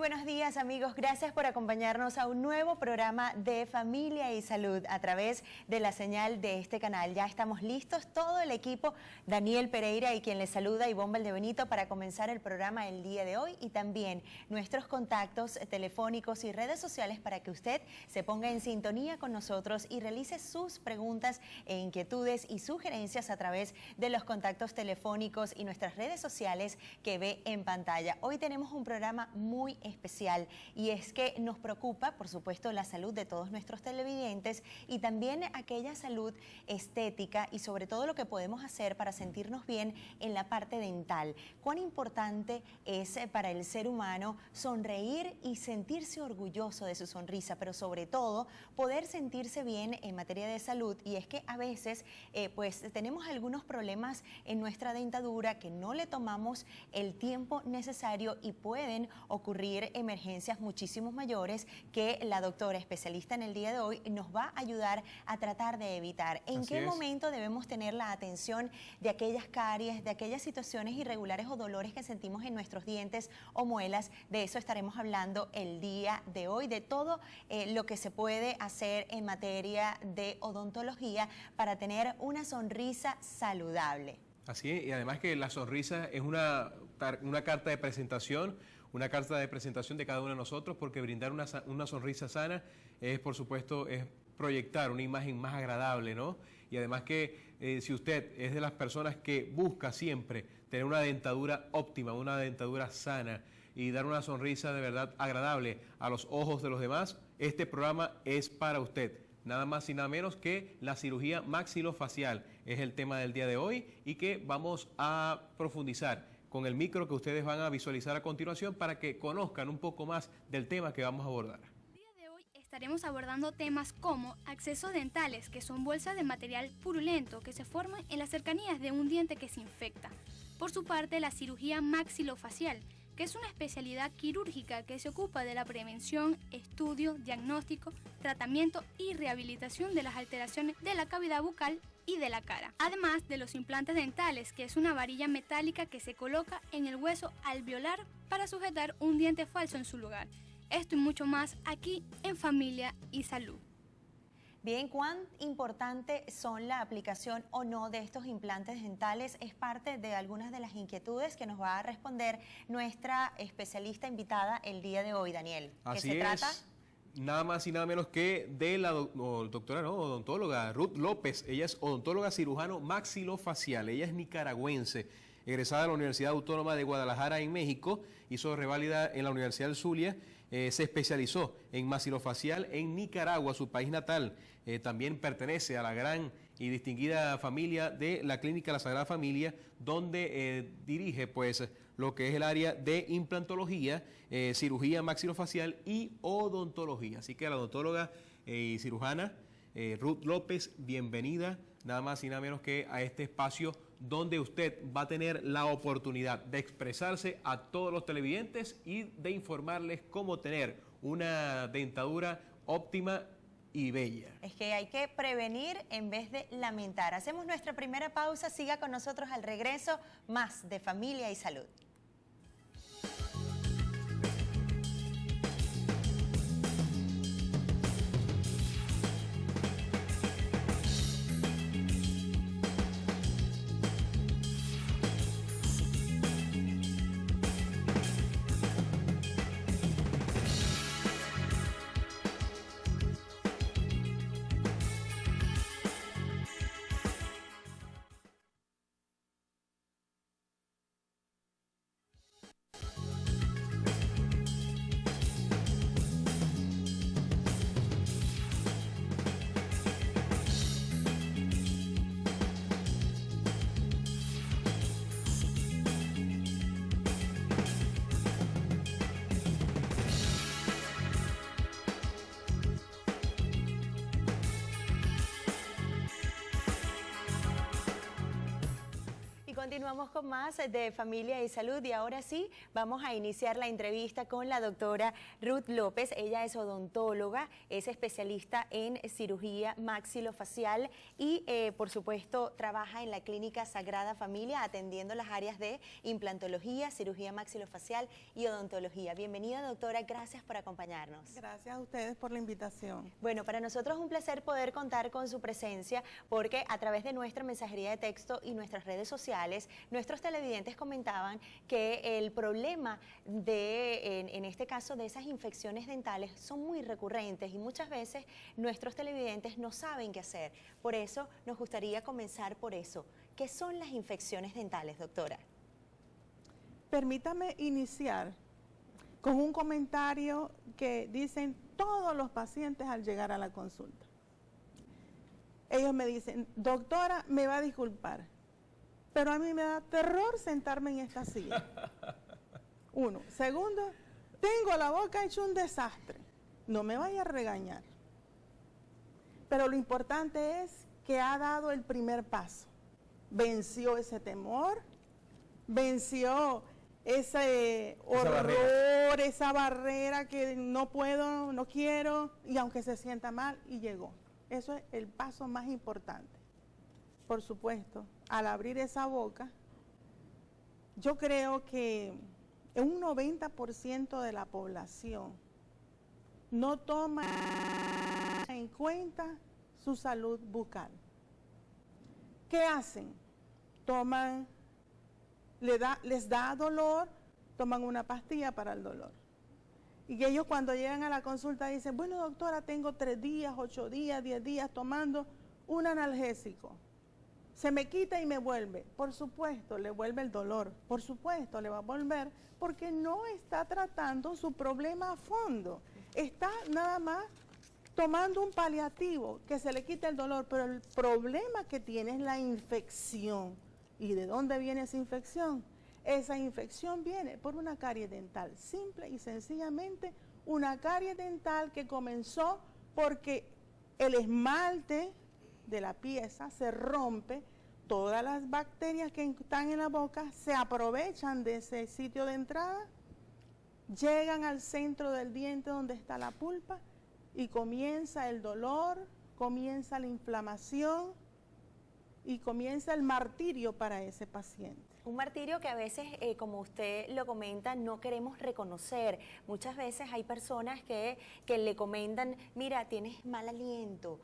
buenos días, amigos. Gracias por acompañarnos a un nuevo programa de Familia y Salud a través de la señal de este canal. Ya estamos listos, todo el equipo, Daniel Pereira y quien les saluda, Ivonne Valdebenito, para comenzar el programa el día de hoy, y también nuestros contactos telefónicos y redes sociales para que usted se ponga en sintonía con nosotros y realice sus preguntas e inquietudes y sugerencias a través de los contactos telefónicos y nuestras redes sociales que ve en pantalla. Hoy tenemos un programa muy especial, y es que nos preocupa, por supuesto, la salud de todos nuestros televidentes y también aquella salud estética, y sobre todo lo que podemos hacer para sentirnos bien en la parte dental. Cuán importante es para el ser humano sonreír y sentirse orgulloso de su sonrisa, pero sobre todo poder sentirse bien en materia de salud. Y es que a veces pues tenemos algunos problemas en nuestra dentadura que no le tomamos el tiempo necesario, y pueden ocurrir emergencias muchísimo mayores que la doctora especialista en el día de hoy nos va a ayudar a tratar de evitar. ¿En qué momento debemos tener la atención de aquellas caries, de aquellas situaciones irregulares o dolores que sentimos en nuestros dientes o muelas? De eso estaremos hablando el día de hoy, de todo lo que se puede hacer en materia de odontología para tener una sonrisa saludable. Así es, y además que la sonrisa es una carta de presentación, una carta de presentación de cada uno de nosotros, porque brindar una sonrisa sana es, por supuesto, es proyectar una imagen más agradable, ¿no? Y además que si usted es de las personas que busca siempre tener una dentadura óptima, una dentadura sana y dar una sonrisa de verdad agradable a los ojos de los demás, este programa es para usted. Nada más y nada menos que la cirugía maxilofacial es el tema del día de hoy, y que vamos a profundizar con el micro que ustedes van a visualizar a continuación para que conozcan un poco más del tema que vamos a abordar. El día de hoy estaremos abordando temas como accesos dentales, que son bolsas de material purulento que se forman en las cercanías de un diente que se infecta. Por su parte, la cirugía maxilofacial, que es una especialidad quirúrgica que se ocupa de la prevención, estudio, diagnóstico, tratamiento y rehabilitación de las alteraciones de la cavidad bucal y de la cara. Además de los implantes dentales, que es una varilla metálica que se coloca en el hueso alveolar para sujetar un diente falso en su lugar. Esto y mucho más aquí en Familia y Salud. Bien, ¿cuán importante son la aplicación o no de estos implantes dentales? Es parte de algunas de las inquietudes que nos va a responder nuestra especialista invitada el día de hoy, Daniel. Así es. Nada más y nada menos que de la doctora odontóloga Ruth López. Ella es odontóloga cirujano maxilofacial. Ella es nicaragüense, egresada de la Universidad Autónoma de Guadalajara en México, hizo reválida en la Universidad del Zulia, se especializó en maxilofacial en Nicaragua, su país natal. También pertenece a la gran y distinguida familia de la Clínica La Sagrada Familia, donde dirige pues lo que es el área de implantología, cirugía maxilofacial y odontología. Así que la odontóloga y cirujana Ruth López, bienvenida nada más y nada menos que a este espacio donde usted va a tener la oportunidad de expresarse a todos los televidentes y de informarles cómo tener una dentadura óptima y bella. Es que hay que prevenir en vez de lamentar. Hacemos nuestra primera pausa, siga con nosotros al regreso, más de Familia y Salud. continuamos con más de Familia y Salud y ahora sí vamos a iniciar la entrevista con la doctora Ruth López. Ella es odontóloga, es especialista en cirugía maxilofacial y por supuesto trabaja en la clínica Sagrada Familia atendiendo las áreas de implantología, cirugía maxilofacial y odontología. Bienvenida doctora, gracias por acompañarnos. Gracias a ustedes por la invitación. Bueno, para nosotros es un placer poder contar con su presencia porque a través de nuestra mensajería de texto y nuestras redes sociales, nuestros televidentes comentaban que el problema en este caso de esas infecciones dentales son muy recurrentes y muchas veces nuestros televidentes no saben qué hacer. Por eso nos gustaría comenzar por eso. ¿Qué son las infecciones dentales, doctora? Permítame iniciar con un comentario que dicen todos los pacientes al llegar a la consulta. Ellos me dicen, doctora, me va a disculpar, pero a mí me da terror sentarme en esta silla. Uno. Segundo, tengo la boca hecha un desastre. No me vaya a regañar. Pero lo importante es que ha dado el primer paso. Venció ese temor, venció ese horror, esa barrera que no puedo, no quiero, y aunque se sienta mal, y llegó. Eso es el paso más importante. Por supuesto, al abrir esa boca, yo creo que un 90% de la población no toma en cuenta su salud bucal. ¿Qué hacen? Les da dolor, toman una pastilla para el dolor. Y ellos cuando llegan a la consulta dicen, bueno doctora, tengo 3 días, 8 días, 10 días tomando un analgésico. Se me quita y me vuelve. Por supuesto, le vuelve el dolor. Por supuesto, le va a volver porque no está tratando su problema a fondo. Está nada más tomando un paliativo que se le quita el dolor, pero el problema que tiene es la infección. ¿Y de dónde viene esa infección? Esa infección viene por una caries dental, simple y sencillamente una caries dental que comenzó porque el esmalte de la pieza se rompe, todas las bacterias que están en la boca se aprovechan de ese sitio de entrada, llegan al centro del diente donde está la pulpa y comienza el dolor, comienza la inflamación y comienza el martirio para ese paciente. Un martirio que a veces, como usted lo comenta, no queremos reconocer. Muchas veces hay personas que le comentan, mira, tienes mal aliento,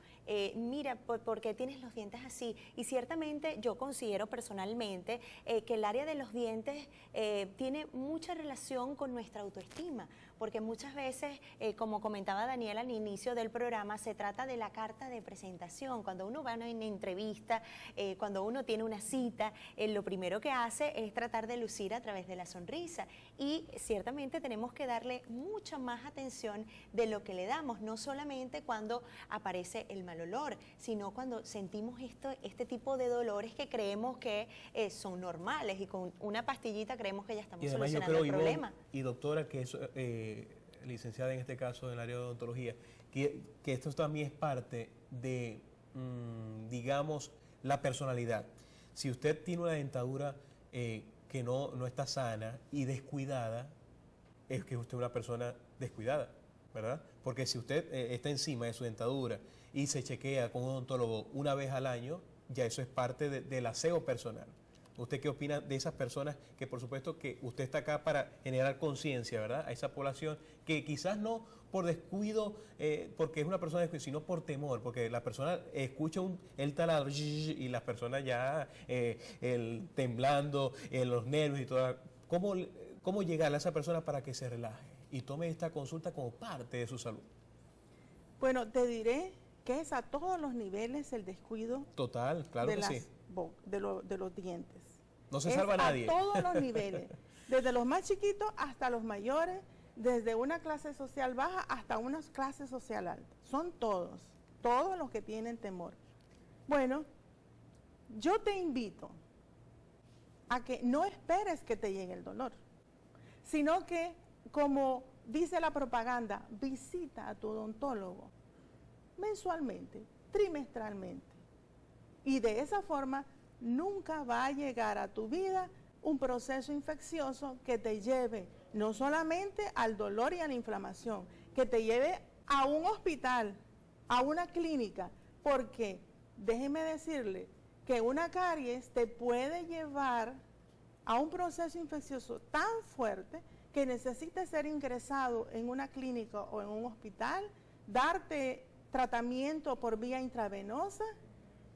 mira, ¿por qué tienes los dientes así? Y ciertamente yo considero personalmente que el área de los dientes tiene mucha relación con nuestra autoestima, porque muchas veces, como comentaba Daniela al inicio del programa, se trata de la carta de presentación. Cuando uno va a una entrevista, cuando uno tiene una cita, lo primero que hace es tratar de lucir a través de la sonrisa y ciertamente tenemos que darle mucha más atención de lo que le damos, no solamente cuando aparece el mal olor, sino cuando sentimos este tipo de dolores que creemos que son normales y con una pastillita creemos que ya estamos solucionando el problema. Y doctora, que es licenciada en este caso en el área de odontología, que esto también es parte de, digamos, la personalidad. Si usted tiene una dentadura que no está sana y descuidada, es que usted es una persona descuidada, ¿verdad? Porque si usted está encima de su dentadura y se chequea con un odontólogo una vez al año, ya eso es parte del aseo personal. ¿Usted qué opina de esas personas que por supuesto que usted está acá para generar conciencia, ¿verdad? A esa población que quizás no por descuido, porque es una persona descuidada, sino por temor, porque la persona escucha el taladro y las personas ya temblando, los nervios y todo. ¿Cómo llegarle a esa persona para que se relaje y tome esta consulta como parte de su salud? Bueno, te diré que es a todos los niveles el descuido. Total, claro que sí. De los dientes. No se salva nadie. A todos los niveles, desde los más chiquitos hasta los mayores, desde una clase social baja hasta una clase social alta. Son todos los que tienen temor. Bueno, yo te invito a que no esperes que te llegue el dolor, sino que, como dice la propaganda, visita a tu odontólogo mensualmente, trimestralmente. Y de esa forma nunca va a llegar a tu vida un proceso infeccioso que te lleve no solamente al dolor y a la inflamación, que te lleve a un hospital, a una clínica, porque déjeme decirle que una caries te puede llevar a un proceso infeccioso tan fuerte que necesite ser ingresado en una clínica o en un hospital, darte tratamiento por vía intravenosa,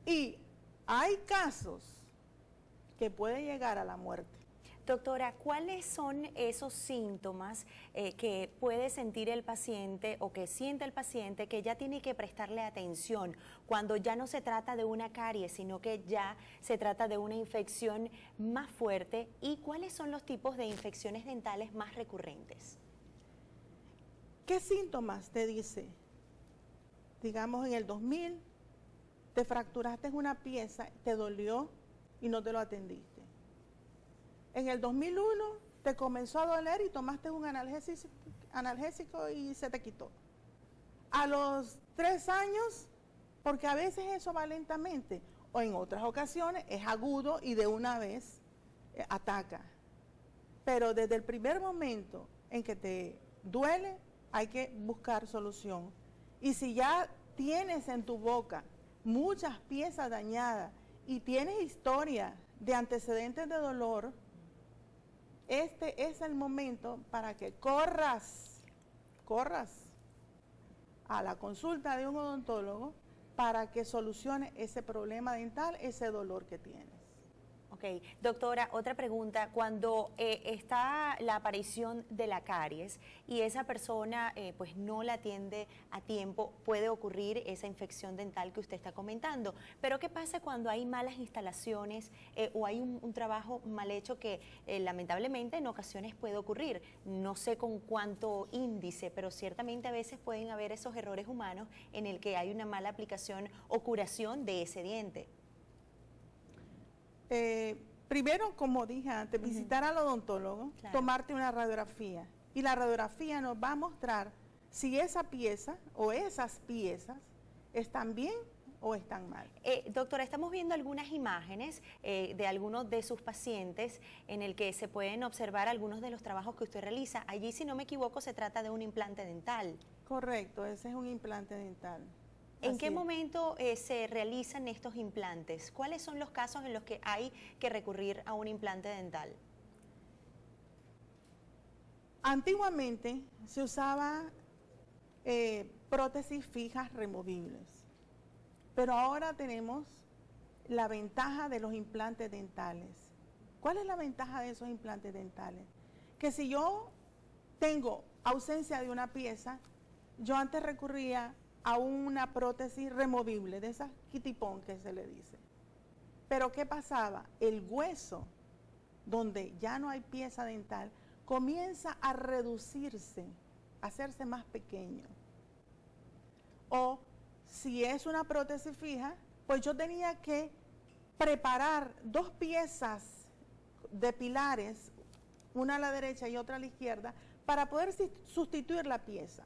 y hay casos que puede llegar a la muerte. Doctora, ¿cuáles son esos síntomas que puede sentir el paciente o que siente el paciente que ya tiene que prestarle atención cuando ya no se trata de una caries, sino que ya se trata de una infección más fuerte? ¿Y cuáles son los tipos de infecciones dentales más recurrentes? ¿Qué síntomas te dice? Digamos, en el 2000 te fracturaste una pieza, te dolió y no te lo atendiste. En el 2001 te comenzó a doler y tomaste un analgésico y se te quitó. A los 3 años, porque a veces eso va lentamente, o en otras ocasiones es agudo y de una vez ataca. Pero desde el primer momento en que te duele, hay que buscar solución. Y si ya tienes en tu boca muchas piezas dañadas y tienes historia de antecedentes de dolor, este es el momento para que corras a la consulta de un odontólogo para que solucione ese problema dental, ese dolor que tienes. Ok, doctora, otra pregunta. Cuando está la aparición de la caries y esa persona pues no la atiende a tiempo, puede ocurrir esa infección dental que usted está comentando. Pero ¿qué pasa cuando hay malas instalaciones o hay un trabajo mal hecho que lamentablemente en ocasiones puede ocurrir? No sé con cuánto índice, pero ciertamente a veces pueden haber esos errores humanos en el que hay una mala aplicación o curación de ese diente. Primero, como dije antes, visitar al odontólogo, claro, tomarte una radiografía, y la radiografía nos va a mostrar si esa pieza o esas piezas están bien o están mal. Doctora, estamos viendo algunas imágenes de algunos de sus pacientes en el que se pueden observar algunos de los trabajos que usted realiza. Allí, si no me equivoco, se trata de un implante dental. Correcto, ese es un implante dental. ¿En qué momento se realizan estos implantes? ¿Cuáles son los casos en los que hay que recurrir a un implante dental? Antiguamente se usaba prótesis fijas removibles, pero ahora tenemos la ventaja de los implantes dentales. ¿Cuál es la ventaja de esos implantes dentales? Que si yo tengo ausencia de una pieza, yo antes recurría a una prótesis removible, de esas kitipón que se le dice. Pero ¿qué pasaba? El hueso, donde ya no hay pieza dental, comienza a reducirse, a hacerse más pequeño. O si es una prótesis fija, pues yo tenía que preparar 2 piezas de pilares, una a la derecha y otra a la izquierda, para poder sustituir la pieza.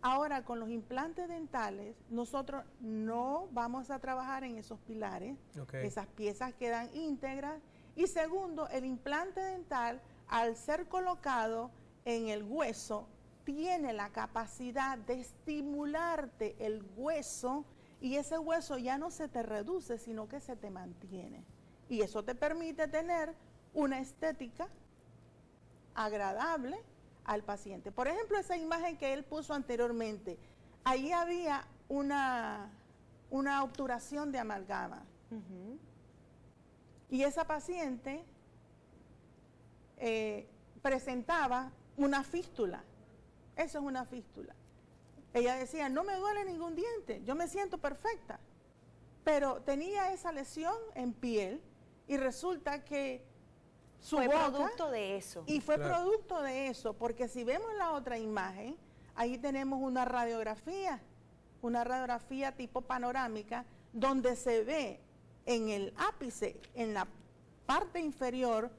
Ahora, con los implantes dentales, nosotros no vamos a trabajar en esos pilares, esas piezas quedan íntegras. Y segundo, el implante dental, al ser colocado en el hueso, tiene la capacidad de estimularte el hueso, y ese hueso ya no se te reduce, sino que se te mantiene. Y eso te permite tener una estética agradable al paciente. Por ejemplo, esa imagen que él puso anteriormente, ahí había una obturación de amalgama. Y esa paciente presentaba una fístula. Eso es una fístula. Ella decía, no me duele ningún diente, yo me siento perfecta. Pero tenía esa lesión en piel y resulta que fue producto de eso. Y fue producto de eso, porque si vemos la otra imagen, ahí tenemos una radiografía tipo panorámica, donde se ve en el ápice, en la parte inferior,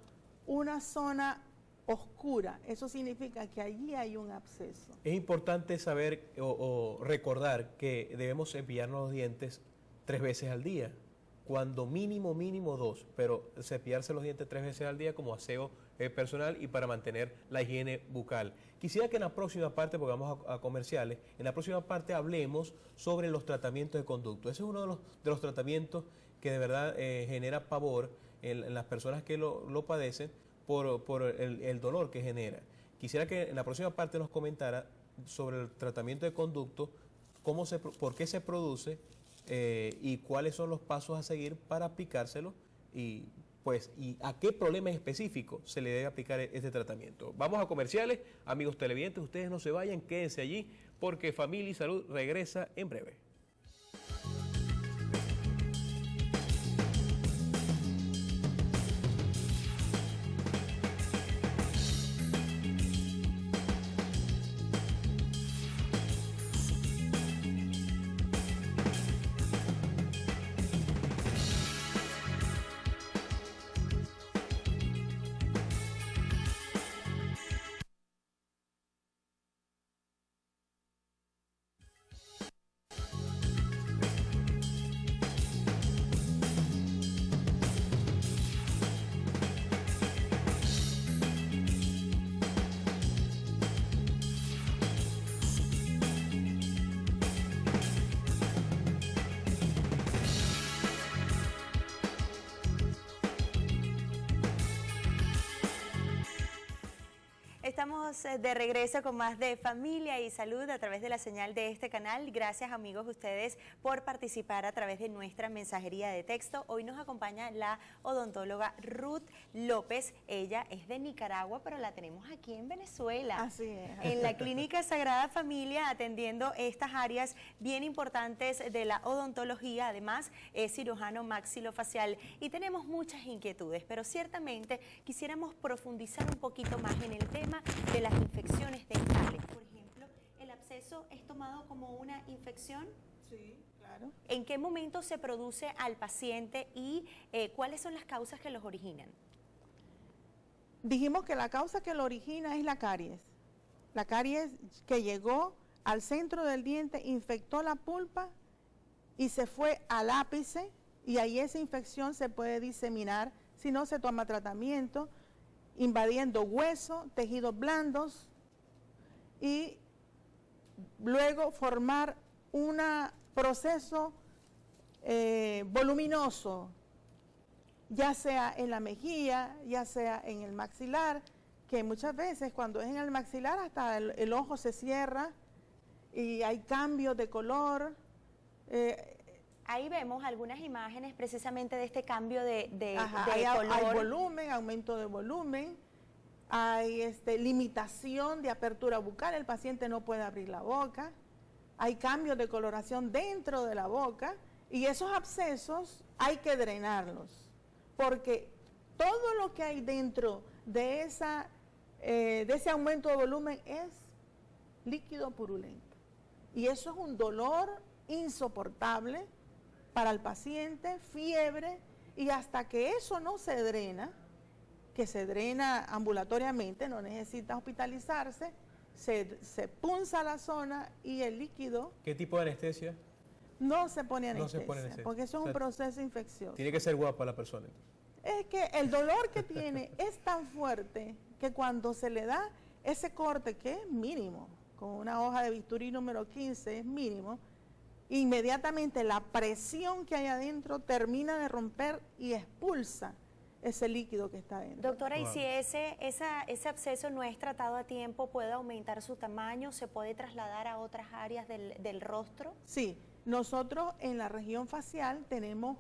una zona oscura. Eso significa que allí hay un absceso. Es importante saber o recordar que debemos cepillarnos los dientes 3 veces al día. cuando mínimo 2, pero cepillarse los dientes 3 veces al día como aseo personal y para mantener la higiene bucal. Quisiera que en la próxima parte, porque vamos a comerciales, en la próxima parte hablemos sobre los tratamientos de conducto. Ese es uno de los tratamientos que de verdad genera pavor en las personas que lo padecen por el dolor que genera. Quisiera que en la próxima parte nos comentara sobre el tratamiento de conducto, por qué se produce y cuáles son los pasos a seguir para aplicárselo y a qué problema específico se le debe aplicar este tratamiento. Vamos a comerciales, amigos televidentes, ustedes no se vayan, quédense allí porque Familia y Salud regresa en breve. Estamos de regreso con más de Familia y Salud a través de la señal de este canal. Gracias, amigos, ustedes por participar a través de nuestra mensajería de texto. Hoy nos acompaña la odontóloga Ruth López. Ella es de Nicaragua, pero la tenemos aquí en Venezuela. Así es. En la Clínica Sagrada Familia, atendiendo estas áreas bien importantes de la odontología. Además, es cirujano maxilofacial y tenemos muchas inquietudes, pero ciertamente quisiéramos profundizar un poquito más en el tema de las infecciones dentales. Por ejemplo, ¿el absceso es tomado como una infección? Sí, claro. ¿En qué momento se produce al paciente y cuáles son las causas que los originan? Dijimos que la causa que lo origina es la caries. La caries que llegó al centro del diente, infectó la pulpa y se fue al ápice, y ahí esa infección se puede diseminar si no se toma tratamiento, invadiendo hueso, tejidos blandos y luego formar un proceso voluminoso, ya sea en la mejilla, ya sea en el maxilar, que muchas veces cuando es en el maxilar hasta el ojo se cierra y hay cambios de color. Ahí vemos algunas imágenes precisamente de este cambio de color. Hay volumen, aumento de volumen, hay limitación de apertura bucal, el paciente no puede abrir la boca, hay cambios de coloración dentro de la boca y esos abscesos hay que drenarlos, porque todo lo que hay dentro de ese aumento de volumen es líquido purulento y eso es un dolor insoportable para el paciente, fiebre, y hasta que eso no se drena, que se drena ambulatoriamente, no necesita hospitalizarse, se punza la zona y el líquido... ¿Qué tipo de anestesia? No se pone anestesia, no se pone anestesia, porque eso es un proceso infeccioso. Tiene que ser guapa la persona. Es que el dolor que tiene es tan fuerte que cuando se le da ese corte, que es mínimo, con una hoja de bisturí número 15 es mínimo, inmediatamente la presión que hay adentro termina de romper y expulsa ese líquido que está adentro. Doctora, ¿y si ese absceso no es tratado a tiempo, puede aumentar su tamaño, se puede trasladar a otras áreas del rostro? Sí, nosotros en la región facial tenemos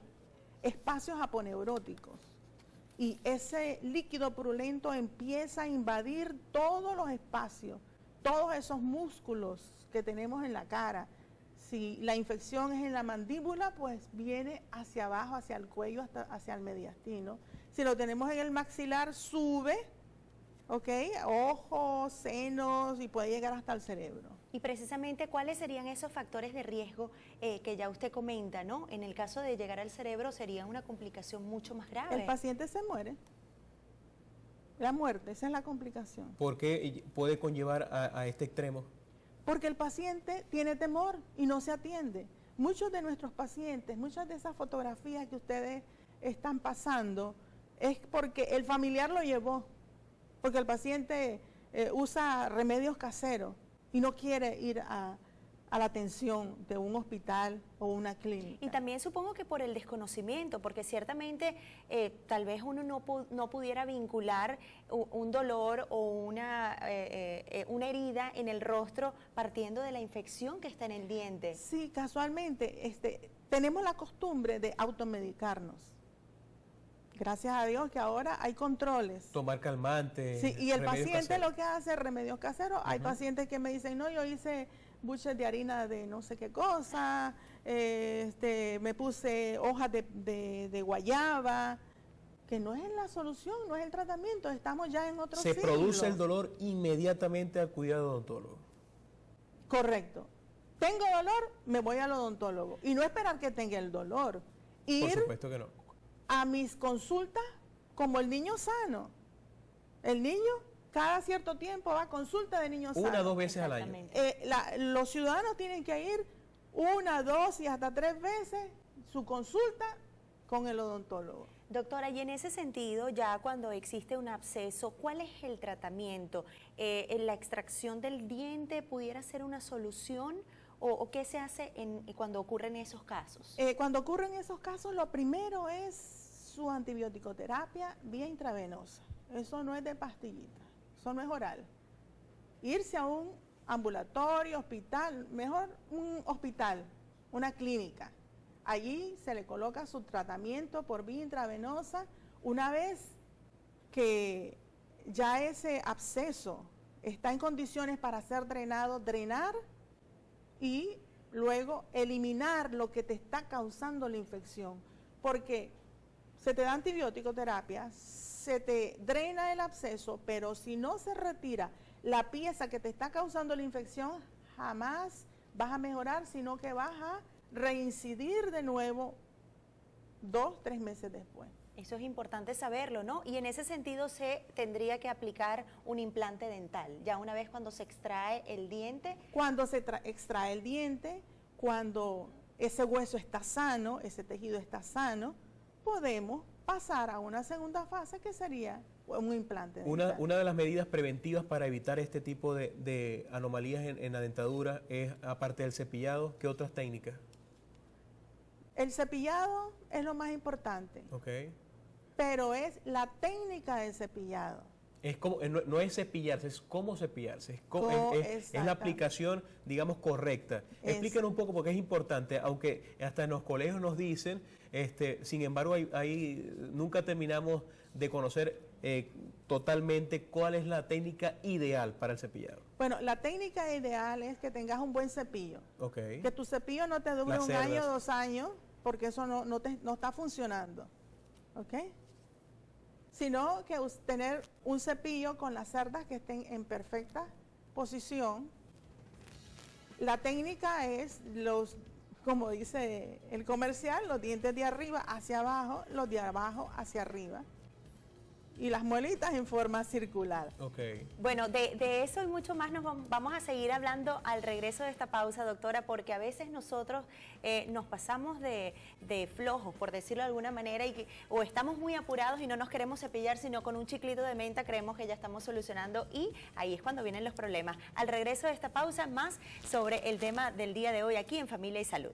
espacios aponeuróticos y ese líquido purulento empieza a invadir todos los espacios, todos esos músculos que tenemos en la cara. Si la infección es en la mandíbula, pues viene hacia abajo, hacia el cuello, hasta hacia el mediastino. Si lo tenemos en el maxilar, sube, ¿ok? Ojos, senos y puede llegar hasta el cerebro. Y precisamente, ¿cuáles serían esos factores de riesgo que ya usted comenta, ¿no? En el caso de llegar al cerebro sería una complicación mucho más grave. El paciente se muere. La muerte, esa es la complicación. ¿Por qué puede conllevar a este extremo? Porque el paciente tiene temor y no se atiende. muchos de nuestros pacientes, muchas de esas fotografías que ustedes están pasando, es porque el familiar lo llevó, porque el paciente usa remedios caseros y no quiere ir a la atención de un hospital o una clínica. Y también supongo que por el desconocimiento, porque ciertamente tal vez uno no pudiera vincular un dolor o una herida en el rostro partiendo de la infección que está en el diente. Sí, casualmente tenemos la costumbre de automedicarnos. Gracias a Dios que ahora hay controles. Tomar calmantes. Sí, y el paciente caseros. lo que hace es remedios caseros. Hay pacientes que me dicen, no, yo hice buches de harina de no sé qué cosa, me puse hojas de guayaba, que no es la solución, no es el tratamiento, estamos ya en otro Se siglo. produce el dolor inmediatamente al cuidado odontólogo. Correcto. Tengo dolor, me voy al odontólogo. Y no esperar que tenga el dolor. Por Ir supuesto que no. a mis consultas como el niño sano. El niño cada cierto tiempo va a consulta de niño sano. 1 o 2 veces al año. Los ciudadanos tienen que ir 1, 2 y hasta 3 veces su consulta con el odontólogo. Doctora, y en ese sentido, ya cuando existe un absceso, ¿cuál es el tratamiento? ¿La extracción del diente pudiera ser una solución? ¿O qué se hace cuando ocurren esos casos? Cuando ocurren esos casos, lo primero es su antibiótico-terapia vía intravenosa. Eso no es de pastillita, eso no es oral. Irse a un ambulatorio, hospital, mejor un hospital, una clínica. Allí se le coloca su tratamiento por vía intravenosa. Una vez que ya ese absceso está en condiciones para ser drenado, drenar y luego eliminar lo que te está causando la infección. Porque se te da antibiótico terapia, se te drena el absceso, pero si no se retira la pieza que te está causando la infección, jamás vas a mejorar, sino que vas a reincidir de nuevo 2, 3 meses después. Eso es importante saberlo, ¿no? Y en ese sentido se tendría que aplicar un implante dental, ya una vez cuando se extrae el diente. Cuando se extrae el diente, cuando ese hueso está sano, ese tejido está sano, podemos pasar a una segunda fase que sería un implante dental. Una de las medidas preventivas para evitar este tipo de anomalías en la dentadura es, aparte del cepillado, ¿qué otras técnicas? El cepillado es lo más importante, Okay. pero es la técnica del cepillado. Es como, no es cepillarse, es cómo cepillarse, es la aplicación, digamos, correcta. Explíquenos un poco porque es importante, aunque hasta en los colegios nos dicen, sin embargo, nunca terminamos de conocer totalmente cuál es la técnica ideal para el cepillado. Bueno, la técnica ideal es que tengas un buen cepillo. Okay. Que tu cepillo no te dure Las un año, cerdas. 2 años, porque eso no está funcionando. ¿Ok? Sino que tener un cepillo con las cerdas que estén en perfecta posición. La técnica es como dice el comercial, los dientes de arriba hacia abajo, los de abajo hacia arriba. Y las muelitas en forma circular. Okay. Bueno, de eso y mucho más nos vamos a seguir hablando al regreso de esta pausa, doctora, porque a veces nosotros nos pasamos de flojos, por decirlo de alguna manera, o estamos muy apurados y no nos queremos cepillar, sino con un chiclito de menta creemos que ya estamos solucionando y ahí es cuando vienen los problemas. Al regreso de esta pausa, más sobre el tema del día de hoy aquí en Familia y Salud.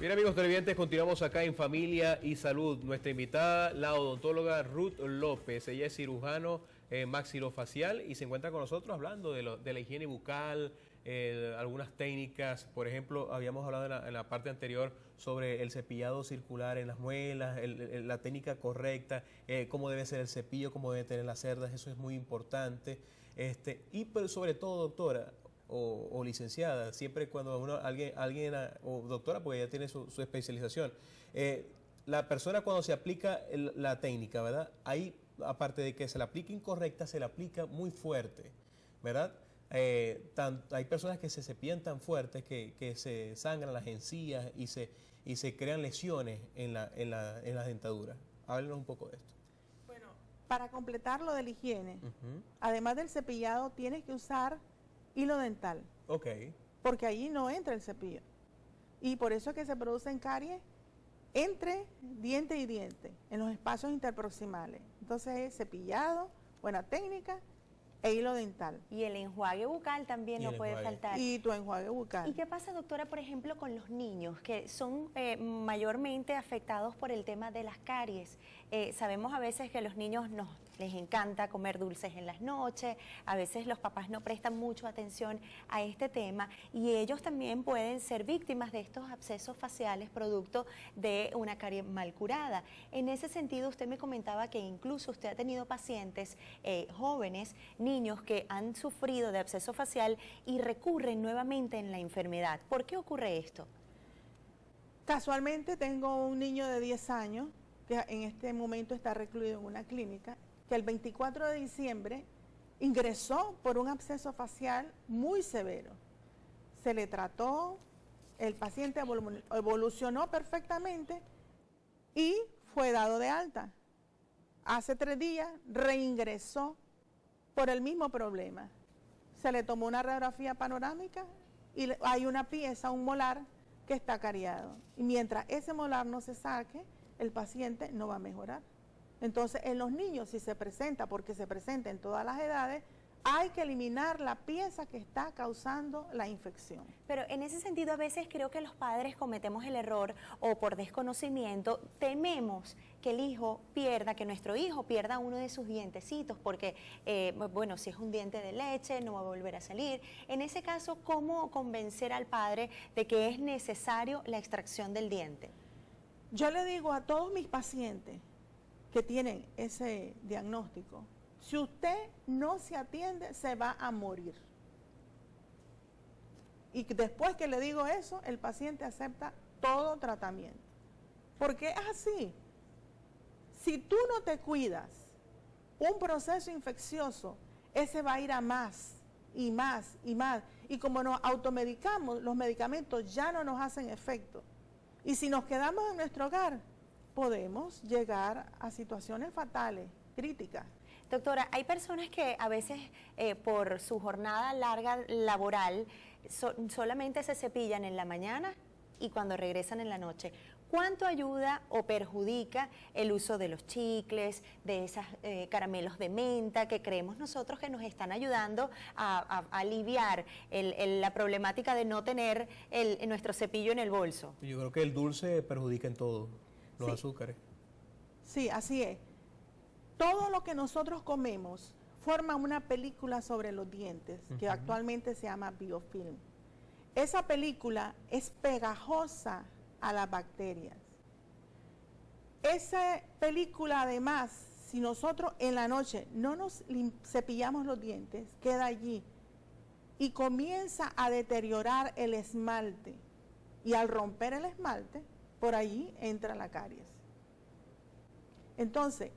Bien, amigos televidentes, continuamos acá en Familia y Salud. Nuestra invitada, la odontóloga Ruth López. Ella es cirujano maxilofacial y se encuentra con nosotros hablando de la higiene bucal, algunas técnicas. Por ejemplo, habíamos hablado en la parte anterior sobre el cepillado circular en las muelas, la técnica correcta, cómo debe ser el cepillo, cómo deben tener las cerdas. Eso es muy importante. Pero sobre todo, doctora, o licenciada, siempre cuando alguien o doctora, porque ella tiene su especialización, la persona cuando se aplica la técnica, ¿verdad? Ahí, aparte de que se la aplique incorrecta, se la aplica muy fuerte, ¿verdad? Hay personas que se cepillan tan fuertes que se sangran las encías y se crean lesiones en la dentadura. Háblenos un poco de esto. Bueno, para completar lo de la higiene, además del cepillado, tienes que usar hilo dental. Ok. Porque allí no entra el cepillo. Y por eso es que se producen caries entre diente y diente, en los espacios interproximales. Entonces es cepillado, buena técnica e hilo dental. Y el enjuague bucal también no puede faltar. Y tu enjuague bucal. ¿Y qué pasa, doctora, por ejemplo, con los niños que son mayormente afectados por el tema de las caries? Sabemos a veces que a los niños les encanta comer dulces en las noches, a veces los papás no prestan mucho atención a este tema y ellos también pueden ser víctimas de estos abscesos faciales producto de una carie mal curada. En ese sentido, usted me comentaba que incluso usted ha tenido pacientes jóvenes, niños que han sufrido de absceso facial y recurren nuevamente en la enfermedad. ¿Por qué ocurre esto? Casualmente tengo un niño de 10 años que en este momento está recluido en una clínica, que el 24 de diciembre ingresó por un absceso facial muy severo. Se le trató, el paciente evolucionó perfectamente y fue dado de alta. Hace 3 días reingresó por el mismo problema. Se le tomó una radiografía panorámica y hay una pieza, un molar, que está cariado. Y mientras ese molar no se saque, el paciente no va a mejorar. Entonces, en los niños, si se presenta, porque se presenta en todas las edades, hay que eliminar la pieza que está causando la infección. Pero en ese sentido, a veces creo que los padres cometemos el error o por desconocimiento tememos que el hijo pierda, que nuestro hijo pierda uno de sus dientecitos, porque, bueno, si es un diente de leche, no va a volver a salir. En ese caso, ¿cómo convencer al padre de que es necesario la extracción del diente? Yo le digo a todos mis pacientes que tienen ese diagnóstico, si usted no se atiende, se va a morir. Y después que le digo eso, el paciente acepta todo tratamiento. Porque es así. Si tú no te cuidas, un proceso infeccioso, ese va a ir a más y más y más. Y como nos automedicamos, los medicamentos ya no nos hacen efecto. Y si nos quedamos en nuestro hogar, podemos llegar a situaciones fatales, críticas. Doctora, hay personas que a veces por su jornada larga laboral solamente se cepillan en la mañana y cuando regresan en la noche. ¿Cuánto ayuda o perjudica el uso de los chicles, de esos caramelos de menta que creemos nosotros que nos están ayudando a aliviar la problemática de no tener nuestro cepillo en el bolso? Yo creo que el dulce perjudica en todo, los azúcares. Sí, así es. Todo lo que nosotros comemos forma una película sobre los dientes, que actualmente se llama biofilm. Esa película es pegajosa a las bacterias. Esa película, además, si nosotros en la noche no nos cepillamos los dientes, queda allí y comienza a deteriorar el esmalte. Y al romper el esmalte, por allí entra la caries. Entonces,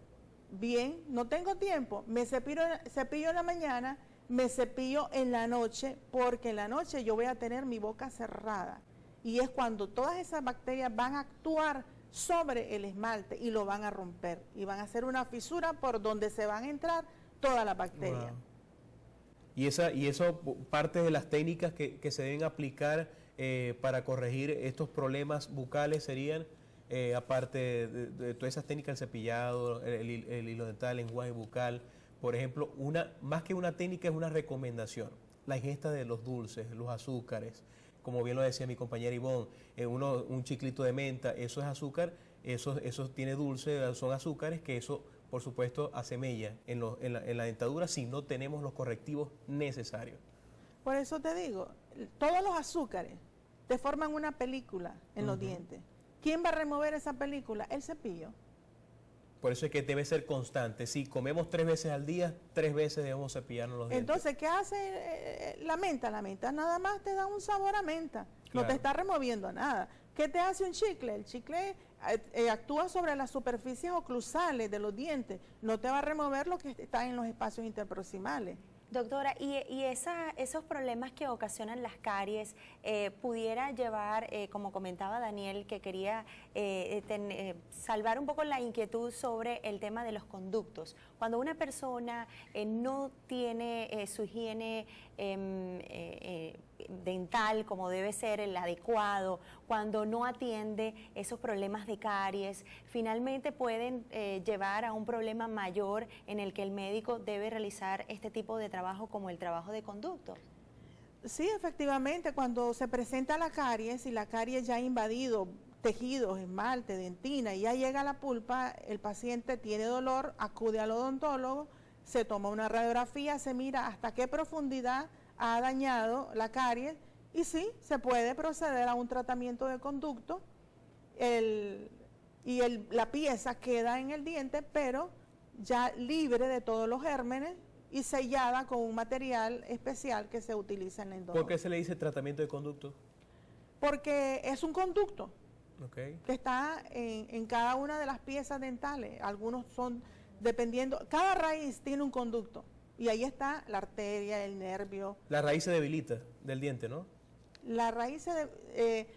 bien, no tengo tiempo, me cepillo en la mañana, me cepillo en la noche, porque en la noche yo voy a tener mi boca cerrada. Y es cuando todas esas bacterias van a actuar sobre el esmalte y lo van a romper. Y van a hacer una fisura por donde se van a entrar todas las bacterias. Wow. Y eso parte de las técnicas que se deben aplicar para corregir estos problemas bucales serían... aparte de todas esas técnicas, el cepillado, el hilo dental, el lenguaje bucal, por ejemplo, más que una técnica es una recomendación, la ingesta de los dulces, los azúcares, como bien lo decía mi compañera Ivonne, un chiclito de menta, eso es azúcar, eso tiene dulce, son azúcares que eso, por supuesto, hace mella en la dentadura si no tenemos los correctivos necesarios. Por eso te digo, todos los azúcares te forman una película en los dientes. ¿Quién va a remover esa película? El cepillo. Por eso es que debe ser constante. Si comemos 3 veces al día, 3 veces debemos cepillarnos los dientes. Entonces, ¿qué hace la menta? La menta nada más te da un sabor a menta. Claro. No te está removiendo nada. ¿Qué te hace un chicle? El chicle actúa sobre las superficies oclusales de los dientes. No te va a remover lo que está en los espacios interproximales. Doctora, ¿y esos problemas que ocasionan las caries pudiera llevar, como comentaba Daniel, que quería salvar un poco la inquietud sobre el tema de los conductos? Cuando una persona no tiene su higiene dental como debe ser el adecuado, cuando no atiende esos problemas de caries, finalmente pueden llevar a un problema mayor en el que el médico debe realizar este tipo de trabajo como el trabajo de conducto. Sí, efectivamente, cuando se presenta la caries y la caries ya ha invadido tejidos, esmalte, dentina y ya llega a la pulpa, el paciente tiene dolor, acude al odontólogo, se toma una radiografía, se mira hasta qué profundidad ha dañado la caries y sí, se puede proceder a un tratamiento de conducto la pieza queda en el diente, pero ya libre de todos los gérmenes y sellada con un material especial que se utiliza en la endodoncia. ¿Por qué se le dice tratamiento de conducto? Porque es un conducto Okay. que está en cada una de las piezas dentales. Algunos son, dependiendo, cada raíz tiene un conducto y ahí está la arteria, el nervio. La raíz se debilita del diente, ¿no? La raíz,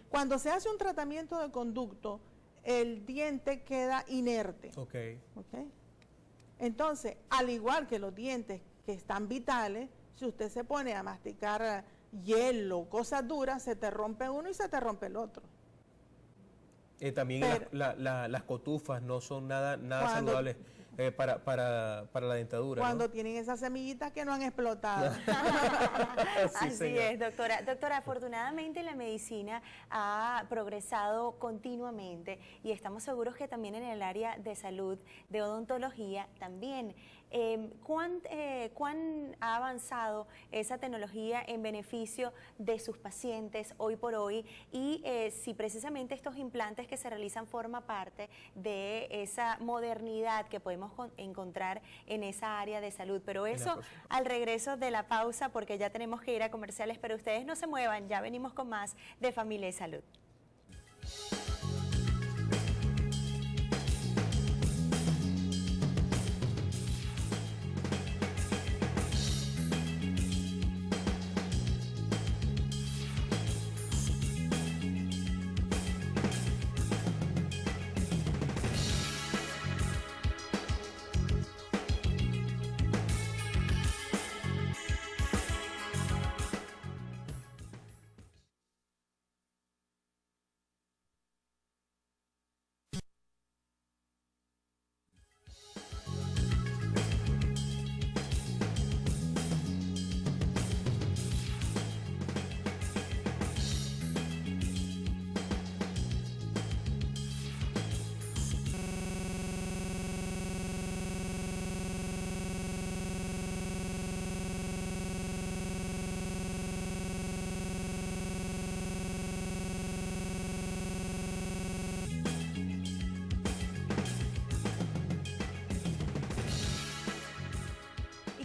cuando se hace un tratamiento de conducto, el diente queda inerte. Okay. ¿Okay? Entonces, al igual que los dientes que están vitales, si usted se pone a masticar hielo, cosas duras, se te rompe uno y se te rompe el otro. También las cotufas no son nada saludables para la dentadura. Cuando ¿no? tienen esas semillitas que no han explotado. Sí, así señor. es, doctora. Doctora, afortunadamente la medicina ha progresado continuamente y estamos seguros que también en el área de salud, de odontología, también. ¿Cuán ha avanzado esa tecnología en beneficio de sus pacientes hoy por hoy? Y si precisamente estos implantes que se realizan forma parte de esa modernidad que podemos encontrar en esa área de salud. Pero eso al regreso de la pausa, porque ya tenemos que ir a comerciales, pero ustedes no se muevan, ya venimos con más de Familia y Salud.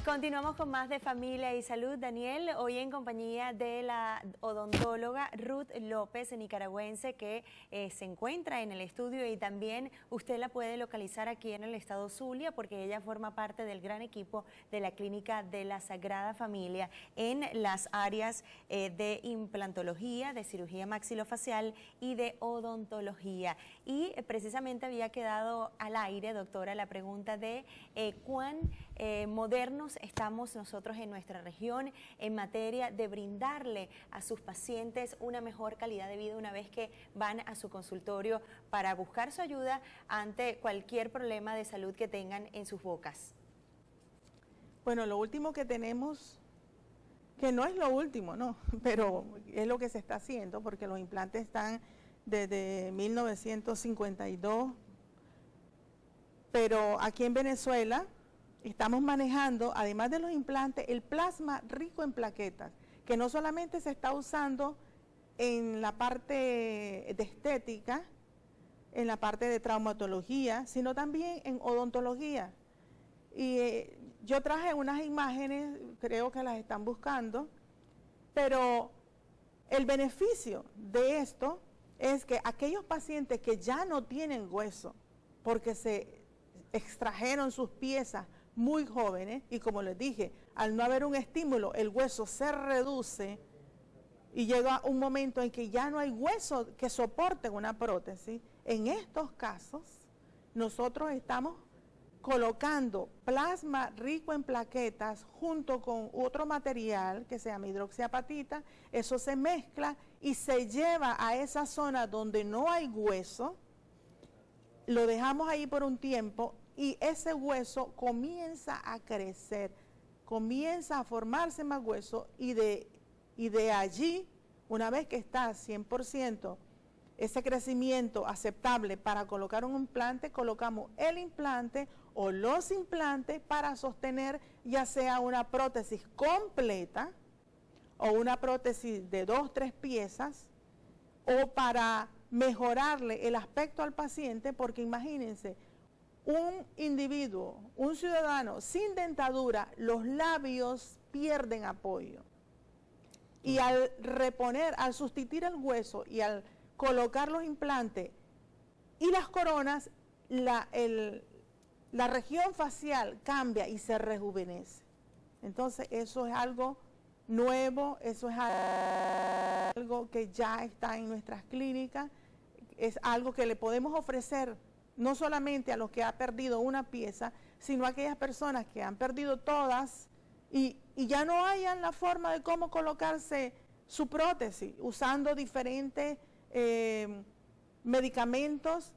Continuamos con más de Familia y Salud. Daniel, hoy en compañía de la odontóloga Ruth López, nicaragüense, que se encuentra en el estudio y también usted la puede localizar aquí en el estado Zulia porque ella forma parte del gran equipo de la Clínica de la Sagrada Familia en las áreas de implantología, de cirugía maxilofacial y de odontología. Y precisamente había quedado al aire, doctora, la pregunta de cuán modernos estamos nosotros en nuestra región en materia de brindarle a sus pacientes una mejor calidad de vida una vez que van a su consultorio para buscar su ayuda ante cualquier problema de salud que tengan en sus bocas. Bueno, lo último que tenemos que no es lo último, no, pero es lo que se está haciendo, porque los implantes están desde 1952, pero aquí en Venezuela estamos manejando, además de los implantes, el plasma rico en plaquetas, que no solamente se está usando en la parte de estética, en la parte de traumatología, sino también en odontología. Y yo traje unas imágenes, creo que las están buscando, pero el beneficio de esto es que aquellos pacientes que ya no tienen hueso, porque se extrajeron sus piezas muy jóvenes, y como les dije, al no haber un estímulo, el hueso se reduce y llega un momento en que ya no hay hueso que soporte una prótesis. En estos casos, nosotros estamos colocando plasma rico en plaquetas junto con otro material que se llama hidroxiapatita, eso se mezcla y se lleva a esa zona donde no hay hueso, lo dejamos ahí por un tiempo y ese hueso comienza a crecer, comienza a formarse más hueso y de allí, una vez que está 100%, ese crecimiento aceptable para colocar un implante, colocamos el implante o los implantes para sostener ya sea una prótesis completa o una prótesis de 2 o 3 piezas, o para mejorarle el aspecto al paciente, porque imagínense, un individuo, un ciudadano sin dentadura, los labios pierden apoyo. Y al reponer, al sustituir el hueso y al colocar los implantes y las coronas, la región facial cambia y se rejuvenece. Entonces eso es algo nuevo, eso es algo que ya está en nuestras clínicas, es algo que le podemos ofrecer no solamente a los que han perdido una pieza, sino a aquellas personas que han perdido todas y ya no hayan la forma de cómo colocarse su prótesis, usando diferentes medicamentos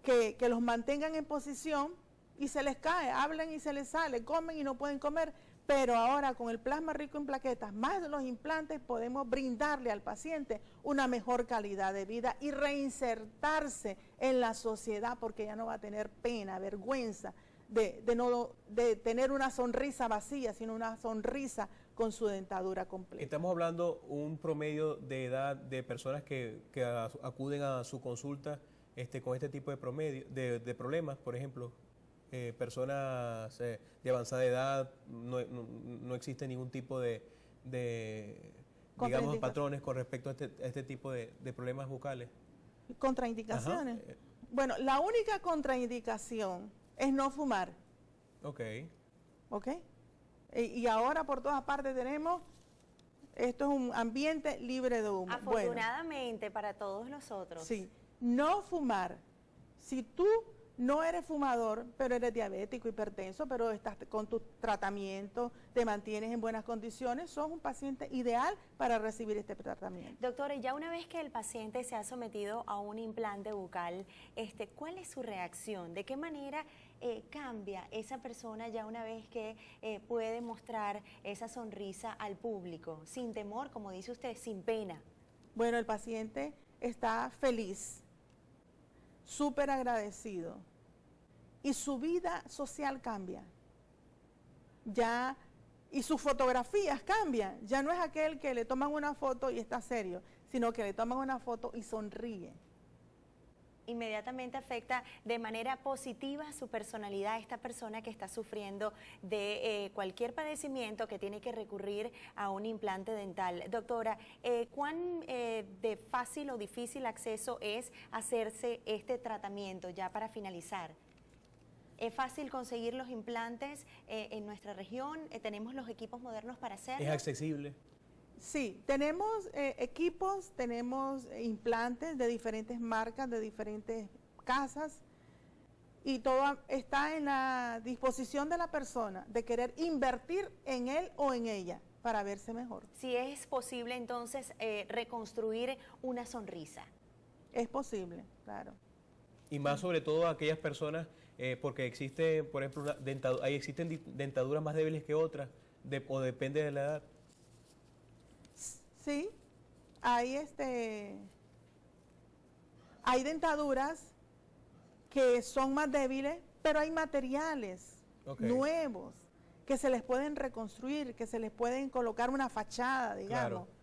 que los mantengan en posición y se les cae, hablan y se les sale, comen y no pueden comer, pero ahora con el plasma rico en plaquetas, más de los implantes, podemos brindarle al paciente una mejor calidad de vida y reinsertarse en la sociedad, porque ya no va a tener pena, vergüenza de tener una sonrisa vacía, sino una sonrisa con su dentadura completa. Estamos hablando un promedio de edad de personas que acuden a su consulta con este tipo de promedio de problemas, por ejemplo, personas de avanzada edad, no existe ningún tipo de digamos, patrones con respecto a este tipo de problemas bucales. Contraindicaciones. Ajá. Bueno, la única contraindicación es no fumar. Ok. Ok. Y ahora por todas partes tenemos, esto es un ambiente libre de humo. Afortunadamente, bueno, para todos nosotros. Sí, no fumar. Si tú no eres fumador, pero eres diabético, hipertenso, pero estás con tu tratamiento, te mantienes en buenas condiciones, sos un paciente ideal para recibir este tratamiento. Doctora, ya una vez que el paciente se ha sometido a un implante bucal, ¿cuál es su reacción? ¿De qué manera cambia esa persona ya una vez que puede mostrar esa sonrisa al público, sin temor, como dice usted, sin pena? Bueno, el paciente está feliz, súper agradecido, y su vida social cambia. Ya, y sus fotografías cambian. Ya no es aquel que le toman una foto y está serio, sino que le toman una foto y sonríe. Inmediatamente afecta de manera positiva su personalidad a esta persona que está sufriendo de cualquier padecimiento que tiene que recurrir a un implante dental. Doctora, ¿cuán de fácil o difícil acceso es hacerse este tratamiento ya para finalizar? ¿Es fácil conseguir los implantes en nuestra región? ¿Tenemos los equipos modernos para hacerlo? ¿Es accesible? Sí, tenemos equipos, tenemos implantes de diferentes marcas, de diferentes casas, y todo está en la disposición de la persona de querer invertir en él o en ella para verse mejor. Si es posible entonces reconstruir una sonrisa. Es posible, claro. Y más sobre todo aquellas personas, porque existe, por ejemplo, existen dentaduras más débiles que otras, o depende de la edad. Sí, hay hay dentaduras que son más débiles, pero hay materiales nuevos que se les pueden reconstruir, que se les pueden colocar una fachada, digamos. Claro.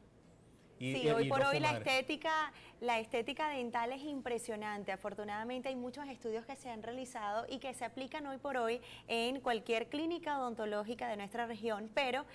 Sí, hoy por hoy la estética dental es impresionante. Afortunadamente hay muchos estudios que se han realizado y que se aplican hoy por hoy en cualquier clínica odontológica de nuestra región, pero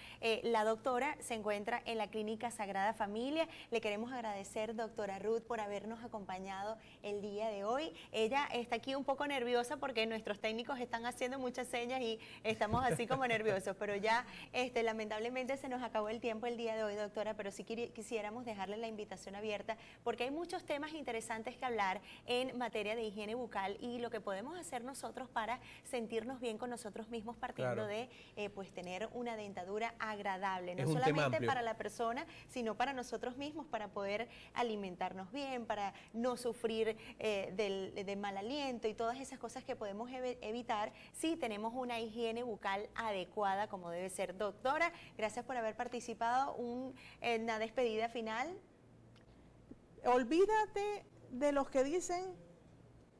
la doctora se encuentra en la Clínica Sagrada Familia. Le queremos agradecer, doctora Ruth, por habernos acompañado el día de hoy. Ella está aquí un poco nerviosa porque nuestros técnicos están haciendo muchas señas y estamos así como nerviosos, pero ya lamentablemente se nos acabó el tiempo el día de hoy, doctora, pero sí quisiéramos dejarle la invitación abierta porque hay muchos temas interesantes que hablar en materia de higiene bucal y lo que podemos hacer nosotros para sentirnos bien con nosotros mismos partiendo de pues tener una dentadura agradable, no solamente para la persona, sino para nosotros mismos, para poder alimentarnos bien, para no sufrir de mal aliento y todas esas cosas que podemos evitar si tenemos una higiene bucal adecuada como debe ser. Doctora, gracias por haber participado. Una despedida final. Olvídate de los que dicen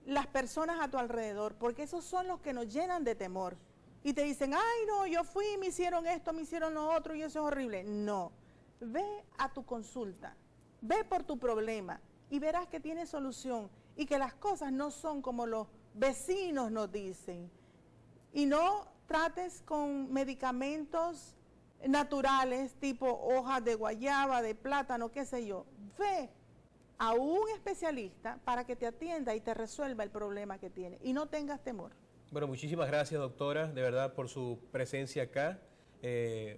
las personas a tu alrededor, porque esos son los que nos llenan de temor. Y te dicen, ay no, yo fui, me hicieron esto, me hicieron lo otro y eso es horrible. No, ve a tu consulta, ve por tu problema y verás que tiene solución y que las cosas no son como los vecinos nos dicen. Y no trates con medicamentos naturales, tipo hojas de guayaba, de plátano, qué sé yo. Ve a un especialista para que te atienda y te resuelva el problema que tiene y no tengas temor. Bueno, muchísimas gracias, doctora, de verdad, por su presencia acá.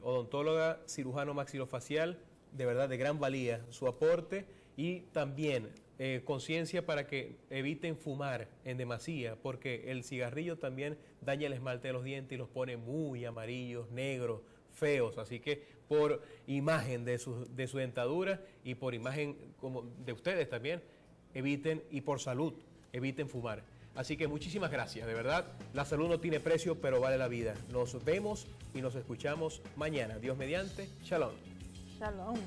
Odontóloga, cirujano maxilofacial, de verdad, de gran valía su aporte y también conciencia para que eviten fumar en demasía, porque el cigarrillo también daña el esmalte de los dientes y los pone muy amarillos, negros, feos, así que por imagen de su dentadura y por imagen como de ustedes también, eviten, y por salud, eviten fumar. Así que muchísimas gracias, de verdad, la salud no tiene precio, pero vale la vida. Nos vemos y nos escuchamos mañana. Dios mediante, shalom. Shalom.